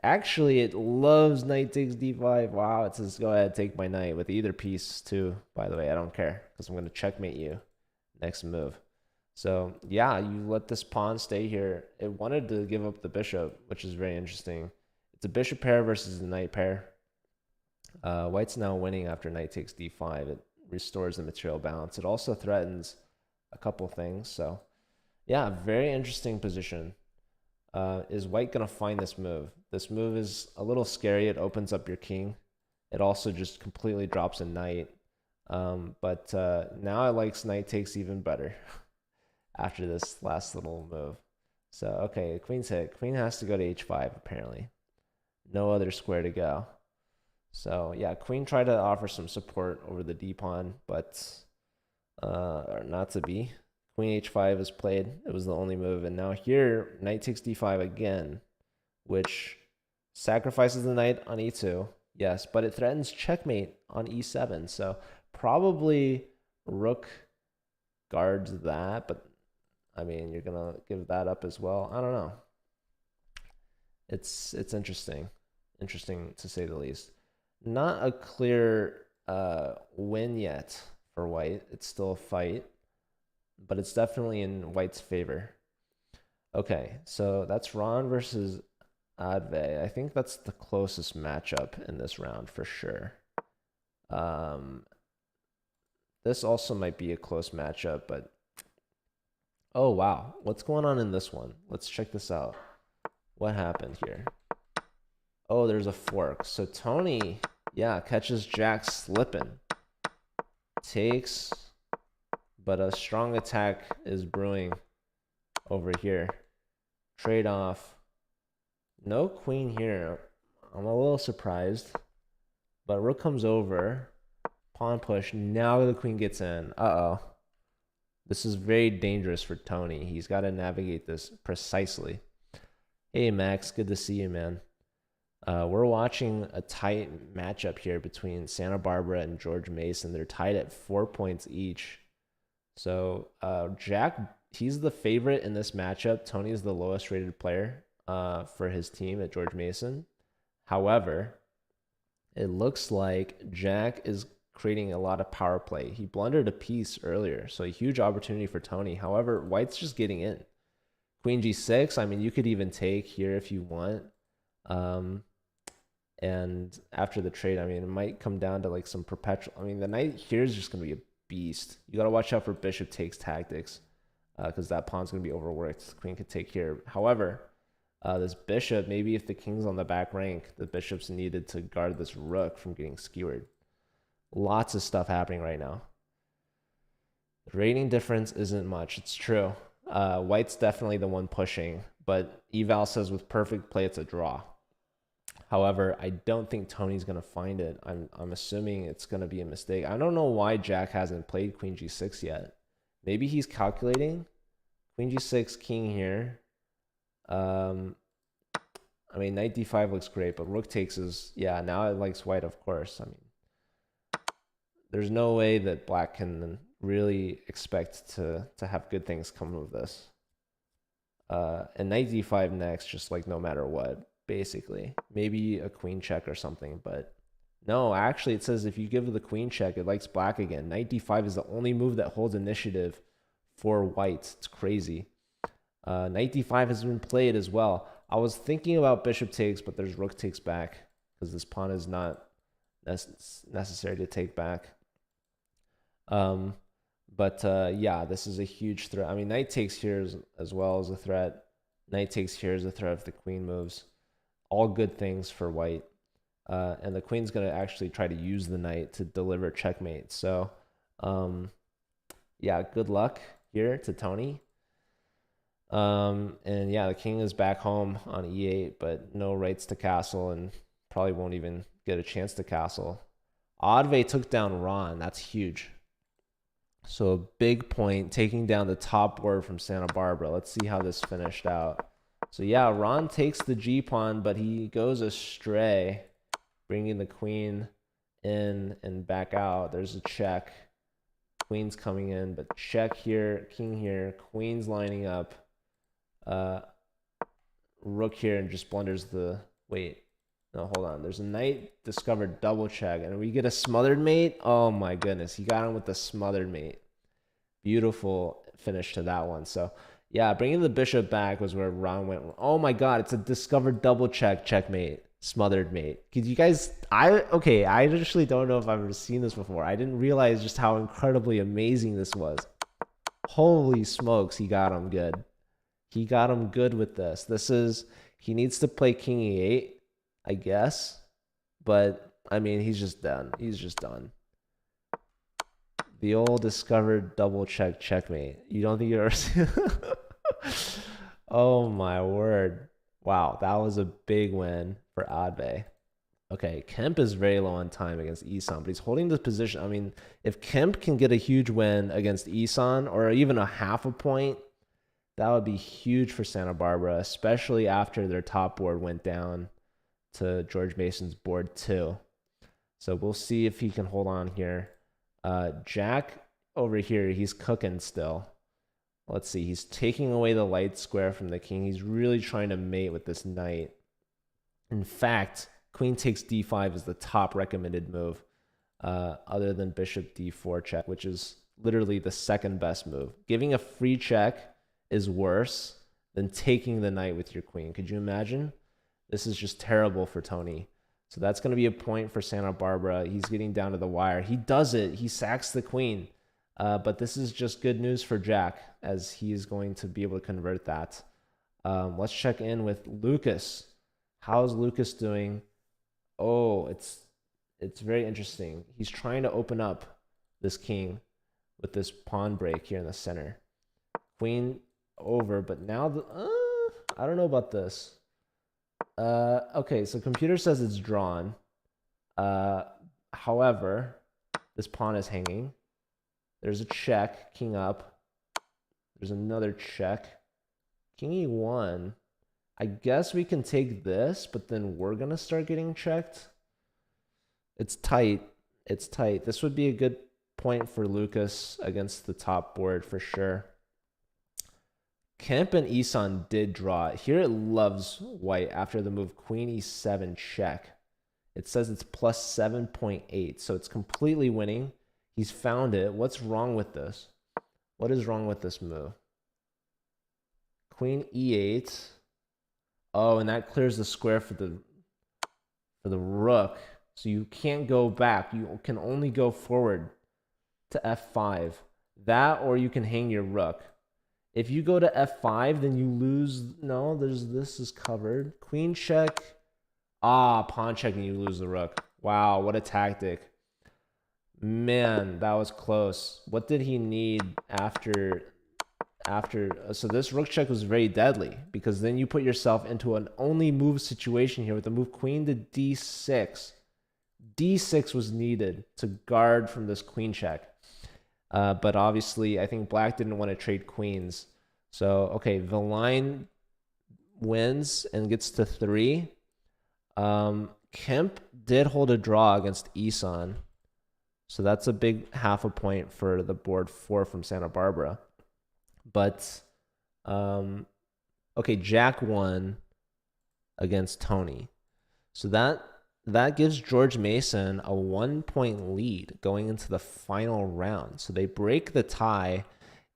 Speaker 1: Actually, it loves knight takes d5. Wow, it says go ahead, take my knight with either piece too. By the way, I don't care because I'm going to checkmate you next move. So yeah, you let this pawn stay here. It wanted to give up the bishop, which is very interesting. It's a bishop pair versus a knight pair. White's now winning after knight takes d5. It restores the material balance. It also threatens a couple things. So yeah, very interesting position. Is white going to find this move? This move is a little scary. It opens up your king. It also just completely drops a knight. But now it likes knight takes even better after this last little move. So, okay, queen's hit. Queen has to go to h5, apparently. No other square to go. So, yeah, queen tried to offer some support over the d-pawn, but not to be. Queen h5 is played. It was the only move. And now here, knight takes d5 again, which sacrifices the knight on e2. Yes, but it threatens checkmate on e7. So probably rook guards that, but I mean, you're going to give that up as well. I don't know. It's interesting. Interesting to say the least. Not a clear win yet for white. It's still a fight, but it's definitely in white's favor. Okay, so that's Ron versus Adve. I think that's the closest matchup in this round for sure. This also might be a close matchup, but oh wow, what's going on in this one? Let's check this out. What happened here? Oh, there's a fork. So Tony, yeah, catches Jack slipping. Takes, but a strong attack is brewing over here. Trade off. No queen here. I'm a little surprised. But rook comes over. Pawn push. Now the queen gets in. Uh-oh. This is very dangerous for Tony. He's got to navigate this precisely. Hey, Max. Good to see you, man. We're watching a tight matchup here between Santa Barbara and George Mason. They're tied at 4 points each. So Jack, he's the favorite in this matchup. Tony is the lowest rated player for his team at George Mason. However, it looks like Jack is creating a lot of power play. He blundered a piece earlier, so a huge opportunity for Tony. However, white's just getting in. Queen g6, I mean, you could even take here if you want. And after the trade, I mean, it might come down to like some perpetual. I mean, the knight here is just going to be a beast. You got to watch out for bishop takes tactics because that pawn's going to be overworked. The queen could take here. However, this bishop, maybe if the king's on the back rank, the bishop's needed to guard this rook from getting skewered. Lots of stuff happening right now. The rating difference isn't much. It's true. White's definitely the one pushing, but eval says with perfect play, it's a draw. However, I don't think Tony's going to find it. I'm assuming it's going to be a mistake. I don't know why Jack hasn't played Queen G6 yet. Maybe he's calculating. Queen G6, king here. I mean, Knight D5 looks great, but Rook takes is, yeah, now it likes white, of course. I mean, there's no way that Black can really expect to have good things come of this. And Knight D5 next, just like no matter what. Basically, maybe a queen check or something, but no, actually it says if you give the queen check, it likes black again. Knight d5 is the only move that holds initiative for white. It's crazy. Knight d5 has been played as well. I was thinking about bishop takes, but there's rook takes back because this pawn is not necessary to take back. Yeah, this is a huge threat. I mean, knight takes here as well as a threat. Knight takes here is a threat if the queen moves. All good things for white. And the queen's going to actually try to use the knight to deliver checkmate. So, yeah, good luck here to Tony. And yeah, the king is back home on e8, but no rights to castle and probably won't even get a chance to castle. Adve took down Ron. That's huge. So a big point, taking down the top board from Santa Barbara. Let's see how this finished out. So yeah, Ron takes the g-pawn, but he goes astray, bringing the queen in and back out. There's a check. Queen's coming in, but check here, king here, queen's lining up. Rook here and just blunders the... Wait, no, hold on. There's a knight discovered double check, and we get a smothered mate. Oh my goodness, he got him with the smothered mate. Beautiful finish to that one. So yeah, bringing the bishop back was where Ron went. Oh my god, it's a discovered double check, checkmate, smothered mate. Could you guys... I actually don't know if I've ever seen this before. I didn't realize just how incredibly amazing this was. Holy smokes, he got him good. He got him good with this. This is... He needs to play king e8, I guess. But, I mean, he's just done. He's just done. The old discovered double check checkmate. You don't think you're Oh my word. Wow, that was a big win for Adve. Okay, Kemp is very low on time against Isan, but he's holding this position. I mean, if Kemp can get a huge win against Isan or even a half a point, that would be huge for Santa Barbara, especially after their top board went down to George Mason's board 2. So we'll see if he can hold on here. Jack over here, he's cooking still. Let's see. He's taking away the light square from the king. He's really trying to mate with this knight. In fact, queen takes d5 is the top recommended move, other than bishop d4 check, which is literally the second best move. Giving a free check is worse than taking the knight with your queen. Could you imagine? This is just terrible for Tony. So that's going to be a point for Santa Barbara. He's getting down to the wire. He does it. He sacks the queen. But this is just good news for Jack, as he is going to be able to convert that. Let's check in with Lucas. How's Lucas doing? Oh, it's very interesting. He's trying to open up this king with this pawn break here in the center. Queen over, but now I don't know about this. Okay, so computer says it's drawn. However, this pawn is hanging. There's a check, king up. There's another check. King e1. I guess we can take this, but then we're going to start getting checked. It's tight. It's tight. This would be a good point for Lucas against the top board for sure. Kemp and Isan did draw. Here it loves white after the move queen e7 check. It says it's plus 7.8, so it's completely winning. He's found it. What's wrong with this? What is wrong with this move? Queen e8. Oh, and that clears the square for the rook. So you can't go back. You can only go forward to f5. That, or you can hang your rook. If you go to f5, then you lose. No, this is covered. Queen check. Pawn check and you lose the rook. Wow, what a tactic. Man, that was close. What did he need after? So this rook check was very deadly, because then you put yourself into an only move situation here with the move queen to d6. d6 was needed to guard from this queen check. But obviously, I think black didn't want to trade queens. So, okay, Villain wins and gets to 3. Kemp did hold a draw against Isan. So that's a big half a point for the board 4 from Santa Barbara. But, okay, Jack won against Tony. So that gives George Mason a 1-point lead going into the final round. So they break the tie,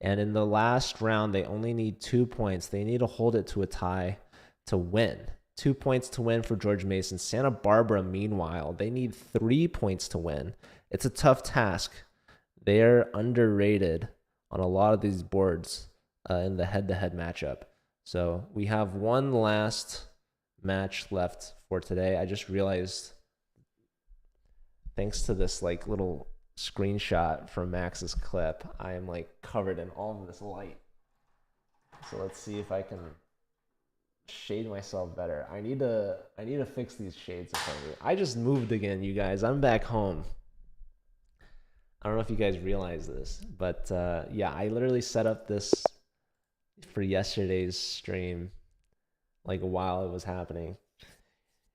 Speaker 1: and in the last round, they only need 2 points. They need to hold it to a tie to win. 2 points to win for George Mason. Santa Barbara, meanwhile, they need 3 points to win. It's a tough task. They're underrated on a lot of these boards in the head-to-head matchup. So we have one last match left for today. I just realized, thanks to this like little screenshot from Max's clip, I am like covered in all of this light. So let's see if I can shade myself better. I need to fix these shades in front of me. I just moved again, you guys. I'm back home. I don't know if you guys realize this, but yeah, I literally set up this for yesterday's stream, like while it was happening.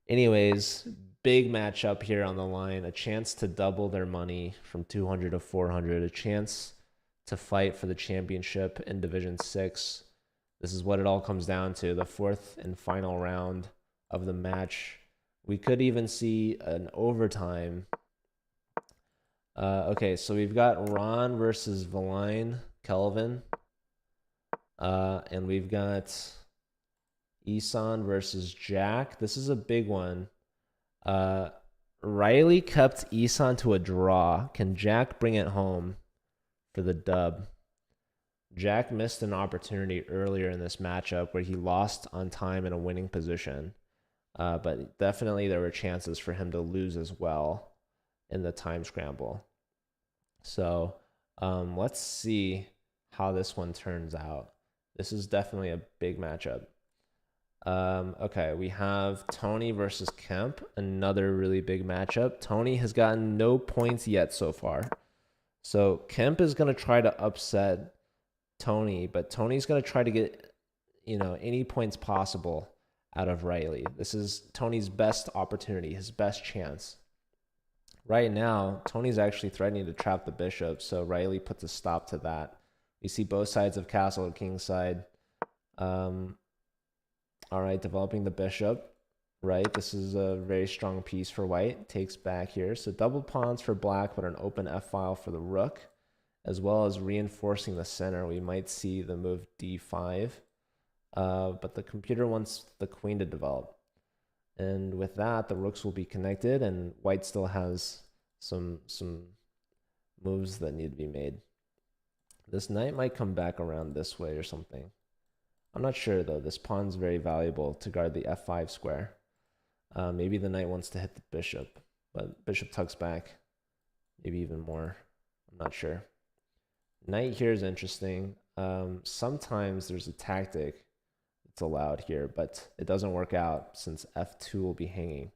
Speaker 1: Anyways, big matchup here on the line. A chance to double their money from 200 to 400. A chance to fight for the championship in Division 6. This is what it all comes down to. The 4th and final round of the match. We could even see an overtime. Okay, so we've got Ron versus Valine Kelvin. And we've got Isan versus Jack. This is a big one. Riley kept Isan to a draw. Can Jack bring it home for the dub? Jack missed an opportunity earlier in this matchup where he lost on time in a winning position. But definitely there were chances for him to lose as well in the time scramble. So Let's see how this one turns out. This is definitely a big matchup. Okay, we have Tony versus Kemp, another really big matchup. Tony has gotten no points yet so far. So Kemp is going to try to upset Tony, but Tony's going to try to get, any points possible out of Riley. This is Tony's best opportunity, his best chance. Right now, Tony's actually threatening to trap the bishop, so Riley puts a stop to that. You see both sides of castle or king side. All right, developing the bishop, right? This is a very strong piece for white. Takes back here. So double pawns for black, but an open f file for the rook, as well as reinforcing the center. We might see the move d5, but the computer wants the queen to develop. And with that, the rooks will be connected, and white still has some moves that need to be made. This knight might come back around this way or something. I'm not sure, though. This pawn's very valuable to guard the f5 square. Maybe the knight wants to hit the bishop, but bishop tucks back. Maybe even more. I'm not sure. Knight here is interesting. Sometimes there's a tactic that's allowed here, but it doesn't work out since f2 will be hanging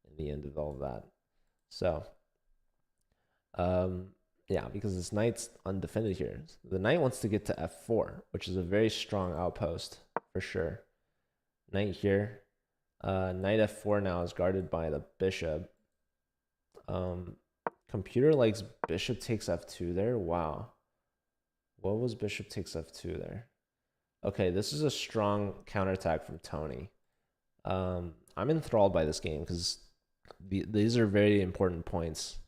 Speaker 1: in the end of all of that. So, yeah, because this knight's undefended here. The knight wants to get to f4, which is a very strong outpost for sure. Knight here. Knight f4 now is guarded by the bishop. Computer likes bishop takes f2 there. Wow. What was bishop takes f2 there? Okay, this is a strong counterattack from Tony. I'm enthralled by this game because these are very important points.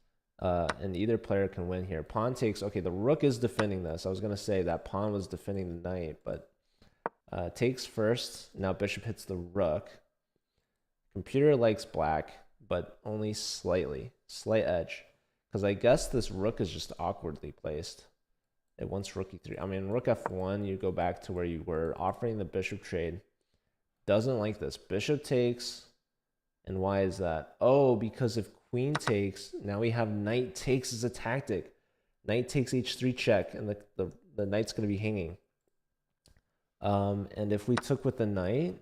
Speaker 1: And either player can win here. Pawn takes, okay, the rook is defending this. I was going to say that pawn was defending the knight, but takes first. Now bishop hits the rook. Computer likes black, but only slightly. Slight edge. Because I guess this rook is just awkwardly placed. It wants rook e3. I mean, rook f1, you go back to where you were, offering the bishop trade. Doesn't like this. Bishop takes. And why is that? Oh, because if queen takes, now we have knight takes as a tactic. Knight takes h3 check, and the knight's going to be hanging. And if we took with the knight,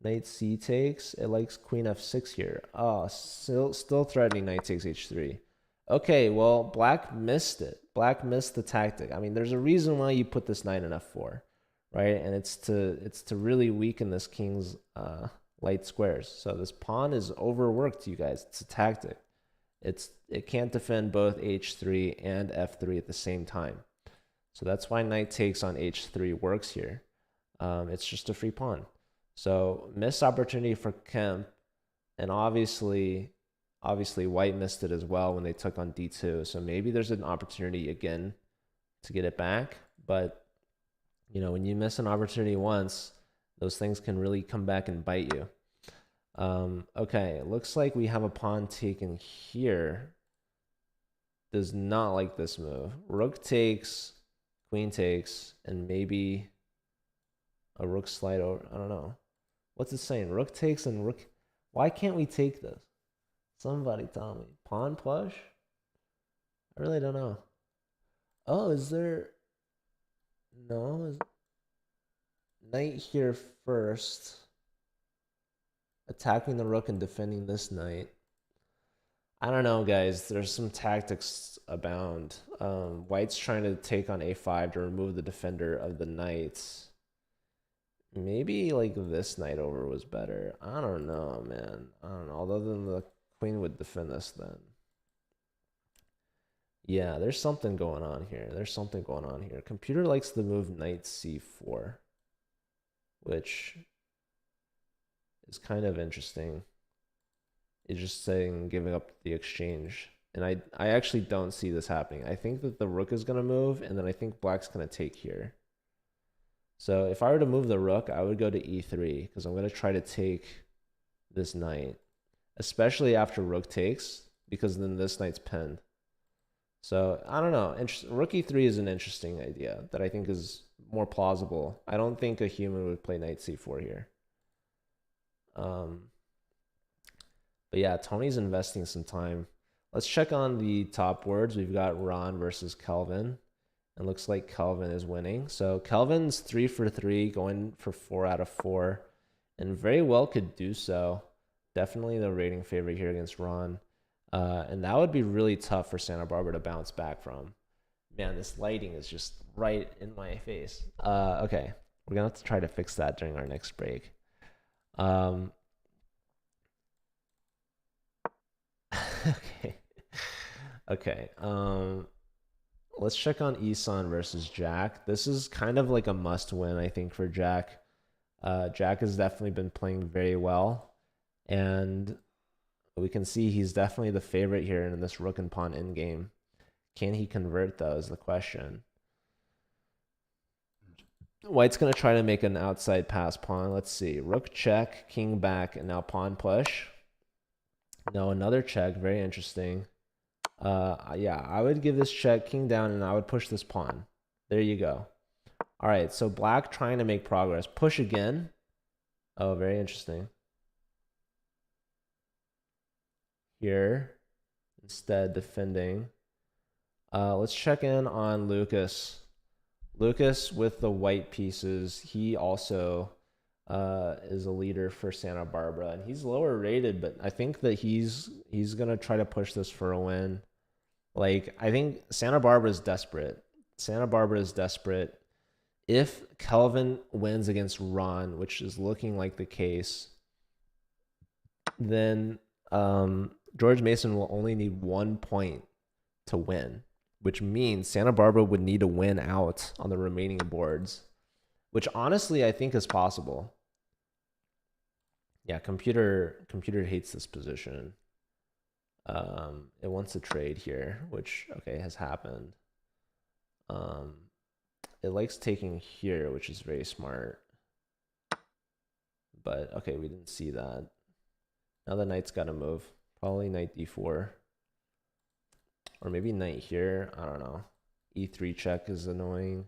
Speaker 1: knight c takes, it likes queen f6 here. Oh, still threatening knight takes h3. Okay, well, black missed it. Black missed the tactic. I mean, there's a reason why you put this knight in f4, right? And it's to really weaken this king's light squares. So this pawn is overworked, you guys. It's a tactic. It can't defend both h3 and f3 at the same time. So that's why knight takes on h3 works here. It's just a free pawn. So missed opportunity for Kemp, and obviously white missed it as well when they took on d2. So maybe there's an opportunity again to get it back. But when you miss an opportunity once, those things can really come back and bite you. Okay, it looks like we have a pawn taken here. Does not like this move. Rook takes, queen takes, and maybe a rook slide over. I don't know. What's it saying? Rook takes and rook. Why can't we take this? Somebody tell me. Pawn push? I really don't know. Oh, is there... No. Knight here first. Attacking the rook and defending this knight. I don't know, guys. There's some tactics abound. White's trying to take on a5 to remove the defender of the knights. Maybe like this knight over was better. I don't know, man. I don't know. Other than the queen would defend this then. Yeah, there's something going on here. Computer likes the move knight c4, which is kind of interesting. It's just saying giving up the exchange. And I actually don't see this happening. I think that the rook is going to move, and then I think black's going to take here. So if I were to move the rook, I would go to e3 because I'm going to try to take this knight, especially after rook takes, because then this knight's pinned. So I don't know. Rook e3 is an interesting idea that I think is more plausible. I don't think a human would play knight c4 here. But yeah, Tony's investing some time. Let's check on the top words. We've got Ron versus Kelvin. It looks like Kelvin is winning. So Kelvin's 3 for 3, going for 4 out of 4, and very well could do so. Definitely the rating favorite here against Ron. And that would be really tough for Santa Barbara to bounce back from. Man, this lighting is just right in my face. Okay, we're gonna have to try to fix that during our next break. Okay. Okay. Let's check on Isan versus Jack. This is kind of like a must win, I think, for Jack. Jack has definitely been playing very well, and we can see he's definitely the favorite here in this rook and pawn endgame. Can he convert, though, is the question. White's going to try to make an outside pass pawn. Let's see. Rook check, king back, and now pawn push. No, another check. Very interesting. Yeah, I would give this check, king down, and I would push this pawn. There you go. All right, so black trying to make progress. Push again. Oh, very interesting. Here, instead defending. Let's check in on Lucas. Lucas with the white pieces. He also is a leader for Santa Barbara, and he's lower rated, but I think that he's gonna try to push this for a win. Like, I think Santa Barbara is desperate. Santa Barbara is desperate. If Kelvin wins against Ron, which is looking like the case, then George Mason will only need 1 point to win, which means Santa Barbara would need to win out on the remaining boards, which honestly I think is possible. Yeah, computer hates this position. It wants to trade here, which okay has happened. It likes taking here, which is very smart. But okay, we didn't see that. Now the knight's got to move. Probably knight d4. Or maybe knight here. I don't know. e3 check is annoying.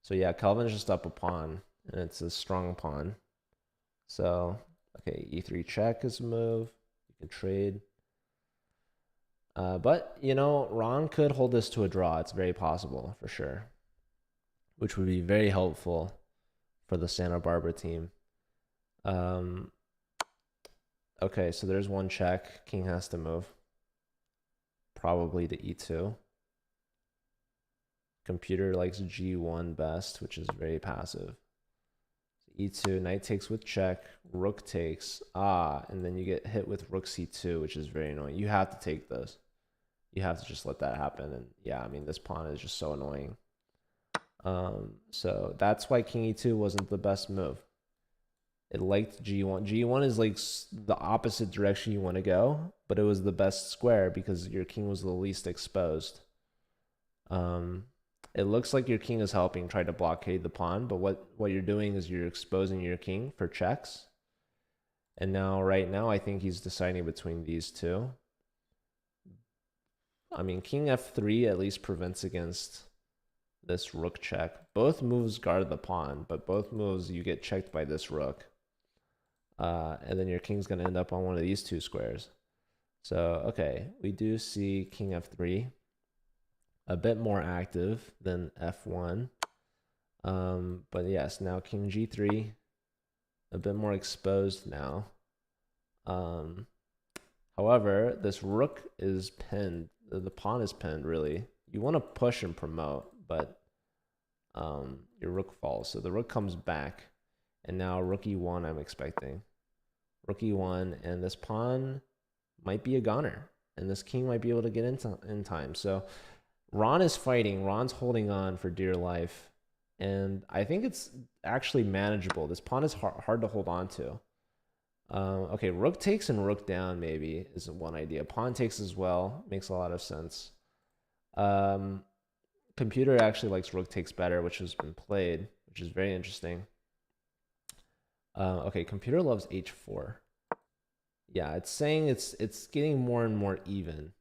Speaker 1: So yeah, Kelvin's just up a pawn, and it's a strong pawn. So, okay, e3 check is a move. You can trade. But, you know, Ron could hold this to a draw. It's very possible, for sure. Which would be very helpful for the Santa Barbara team. Okay, so there's one check. King has to move. Probably to e2. Computer likes g1 best, which is very passive. e2, knight takes with check, rook takes, and then you get hit with rook c2, which is very annoying. You have to take this. You have to just let that happen. And yeah, I mean, this pawn is just so annoying. So that's why king e2 wasn't the best move. It liked g1. g1 is like the opposite direction you want to go, but it was the best square because your king was the least exposed. It looks like your king is helping try to blockade the pawn, but what you're doing is you're exposing your king for checks. And now, right now, I think he's deciding between these two. I mean, king f3 at least prevents against this rook check. Both moves guard the pawn, but both moves you get checked by this rook. And then your king's going to end up on one of these two squares. So, okay, we do see king f3. A bit more active than f1. But yes, now king g3. A bit more exposed now. However, this rook is pinned. The pawn is pinned, really. You want to push and promote, but your rook falls. So the rook comes back. And now rook e1 I'm expecting. Rook e1, and this pawn might be a goner. And this king might be able to get in time. So Ron is fighting. Ron's holding on for dear life. And I think it's actually manageable. This pawn is hard to hold on to. Okay, rook takes and rook down maybe is one idea. Pawn takes as well. Makes a lot of sense. Computer actually likes rook takes better, which has been played, which is very interesting. Okay, computer loves h4. Yeah, it's saying it's getting more and more even.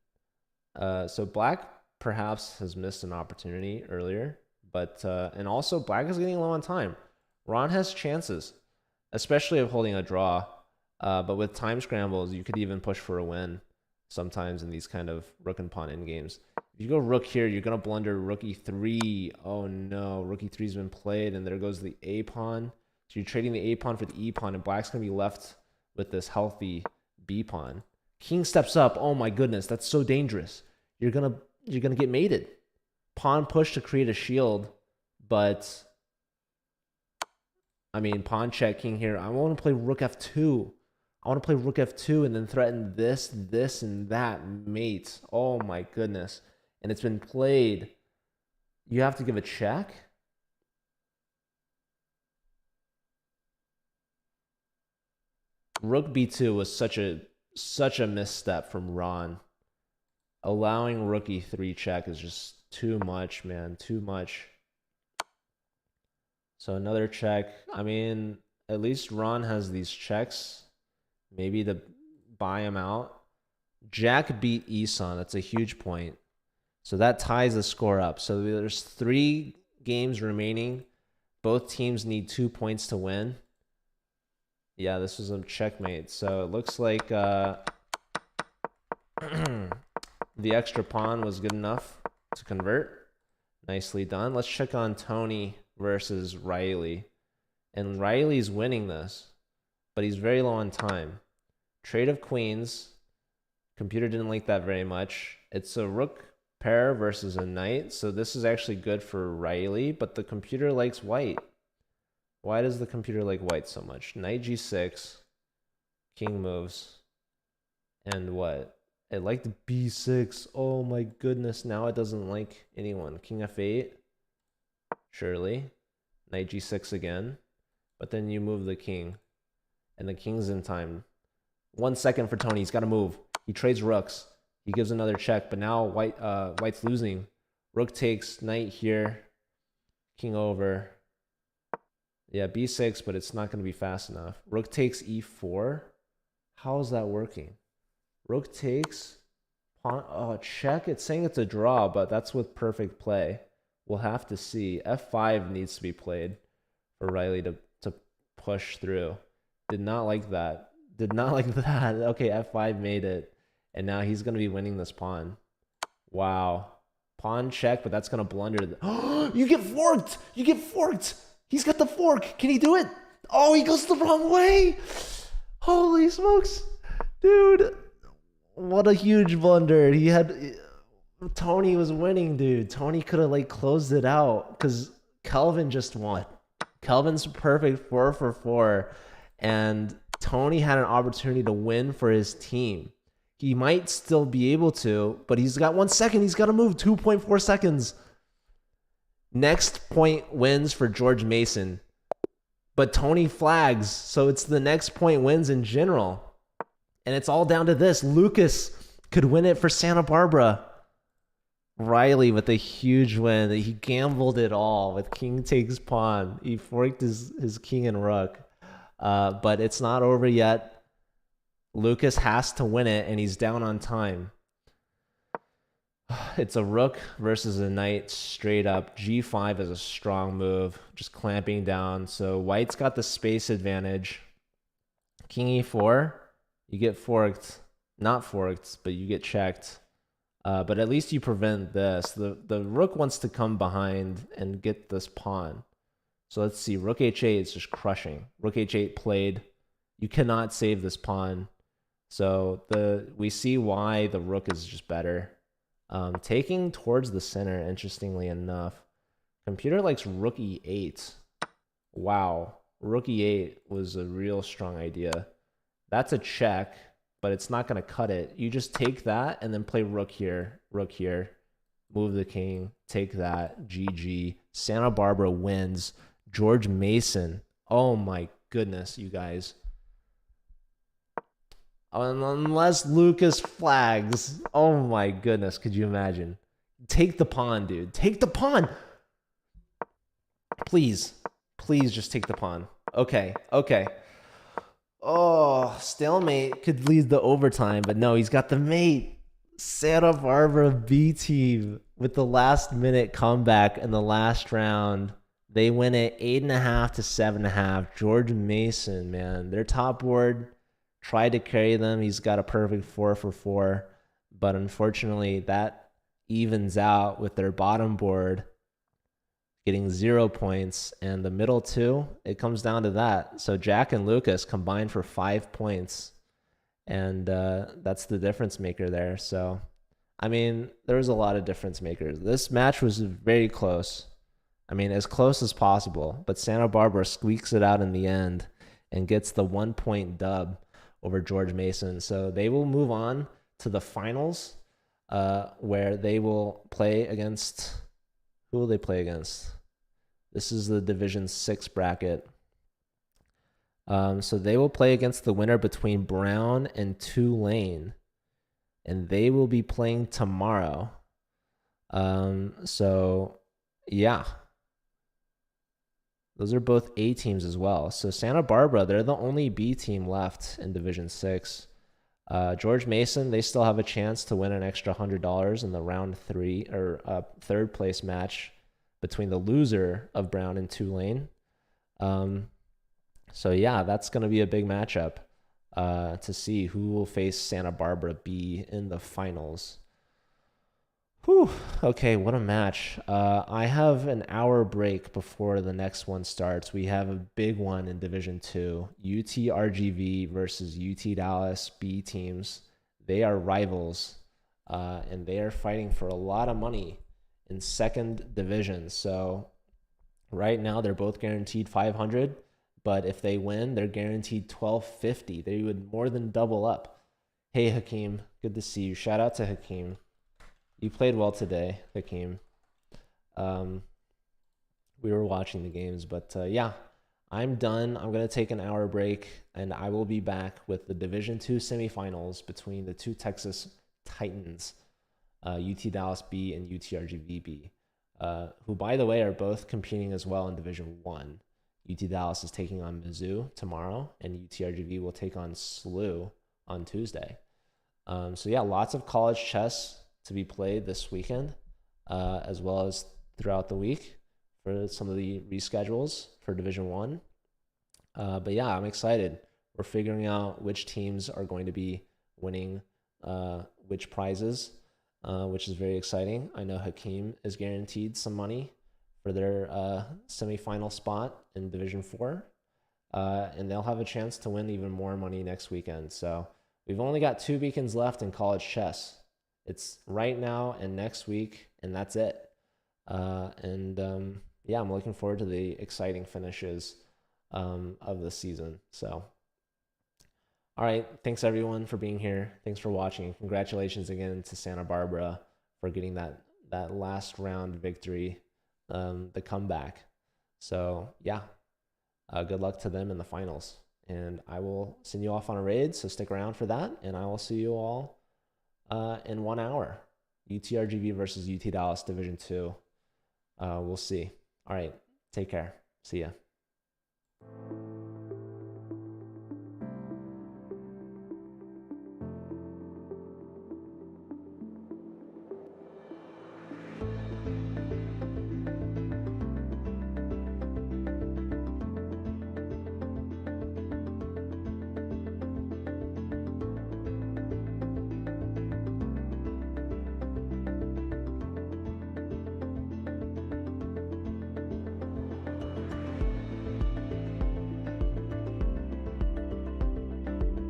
Speaker 1: So black perhaps has missed an opportunity earlier, but and also black is getting low on time. Ron has chances, especially of holding a draw. But with time scrambles, you could even push for a win. sometimes in these kind of rook and pawn endgames. If you go rook here, you're going to blunder rook e3. Oh no, rook e3's been played, and there goes the a pawn. So you're trading the a pawn for the e pawn, and black's going to be left with this healthy b pawn. King steps up. Oh my goodness, that's so dangerous. You're gonna get mated. Pawn push to create a shield, but I mean pawn check king here. I want to play rook f2. I want to play rook f2 and then threaten this, this, and that mate. Oh my goodness. And it's been played. You have to give a check. Rook b2 was such a misstep from Ron. Allowing rook e3 check is just too much, man. Too much. So another check. I mean, at least Ron has these checks. Maybe to buy him out. Jack beat Isan. That's a huge point. So that ties the score up. So there's 3 games remaining. Both teams need 2 points to win. Yeah, this was a checkmate. So it looks like the extra pawn was good enough to convert. Nicely done. Let's check on Tony versus Riley. And Riley's winning this, but he's very low on time. Trade of queens. Computer didn't like that very much. It's a rook pair versus a knight. So this is actually good for Riley, but the computer likes white. Why does the computer like white so much? Knight g6. King moves. And what? It liked b6. Oh my goodness. Now it doesn't like anyone. King f8. Surely. Knight g6 again. But then you move the king. And the king's in time. 1 second for Tony. He's got to move. He trades rooks. He gives another check. But now white's losing. Rook takes. Knight here. King over. Yeah, b6, but it's not going to be fast enough. Rook takes e4. How is that working? Rook takes. Pawn. Oh, check. It's saying it's a draw, but that's with perfect play. We'll have to see. f5 needs to be played for Riley to push through. Did not like that. Did not like that. Okay, f5 made it. And now he's going to be winning this pawn. Wow. Pawn check, but that's going to blunder. You get forked! You get forked! He's got the fork. Can he do it? Oh, he goes the wrong way. Holy smokes. Dude. What a huge blunder. Tony was winning, dude. Tony could have like closed it out because Kelvin just won. Kelvin's perfect 4 for 4. And Tony had an opportunity to win for his team. He might still be able to, but he's got 1 second. He's got to move 2.4 seconds. Next point wins for George Mason. But Tony flags, so it's the next point wins in general. And it's all down to this. Lucas could win it for Santa Barbara. Riley with a huge win. He gambled it all with king takes pawn. He forked his king and rook. But it's not over yet. Lucas has to win it, and he's down on time. It's a rook versus a knight straight up. G5 is a strong move, just clamping down. So white's got the space advantage. King e4, you get forked. Not forked, but you get checked. But at least you prevent this. The rook wants to come behind and get this pawn. So let's see. Rook h8 is just crushing. Rook h8 played. You cannot save this pawn. So we see why the rook is just better. Taking towards the center, interestingly enough. Computer likes rook e8. Wow. Rook e8 was a real strong idea. That's a check, but it's not going to cut it. You just take that and then play rook here, move the king, take that, GG. Santa Barbara wins. George Mason. Oh my goodness, you guys. Unless Lucas flags. Oh my goodness, could you imagine? Take the pawn, dude. Take the pawn. Please. Please just take the pawn. Okay. Oh, stalemate could lead to overtime, but no, he's got the mate. Santa Barbara B team with the last minute comeback in the last round. They win it 8.5 to 7.5. George Mason, man. Their top board tried to carry them. He's got a perfect 4 for 4. but unfortunately that evens out with their bottom board getting 0 points, and the middle two, it comes down to that. So Jack and Lucas combined for 5 points, and that's the difference maker there. So, I mean, there was a lot of difference makers. This match was very close. I mean, as close as possible, but Santa Barbara squeaks it out in the end and gets the 1 point dub over George Mason. So they will move on to the finals, where they will play against, who will they play against? This is the Division 6 bracket. So they will play against the winner between Brown and Tulane, and they will be playing tomorrow. So yeah, those are both A teams as well. So Santa Barbara, they're the only B team left in Division 6. George Mason, they still have a chance to win an extra $100 in the round 3 or third place match between the loser of Brown and Tulane. So yeah, that's going to be a big matchup to see who will face Santa Barbara B in the finals. Whew. Okay, what a match. I have an hour break before the next one starts. We have a big one in Division 2. UTRGV versus UT Dallas B teams. They are rivals, and they are fighting for a lot of money in second division. So right now they're both guaranteed 500, but if they win, they're guaranteed 1250. They would more than double up. Hey Hakeem, good to see you. Shout out to Hakeem. You played well today, Hakeem. We were watching the games, but yeah, I'm done. I'm going to take an hour break, and I will be back with the Division 2 semifinals between the two Texas Titans, UT Dallas B and UTRGV B, who, by the way, are both competing as well in Division 1. UT Dallas is taking on Mizzou tomorrow, and UTRGV will take on SLU on Tuesday. So yeah, lots of college chess to be played this weekend, as well as throughout the week for some of the reschedules for Division 1. But yeah, I'm excited. We're figuring out which teams are going to be winning which prizes, which is very exciting. I know Hakeem is guaranteed some money for their semifinal spot in Division 4, and they'll have a chance to win even more money next weekend. So we've only got 2 weekends left in college chess. It's right now and next week, and that's it. Yeah, I'm looking forward to the exciting finishes of the season. So, all right, thanks everyone for being here. Thanks for watching. Congratulations again to Santa Barbara for getting that last round victory, the comeback. So yeah, good luck to them in the finals. And I will send you off on a raid, so stick around for that. And I will see you all in 1 hour. UTRGV versus UT Dallas Division 2. We'll see. All right, take care. See ya.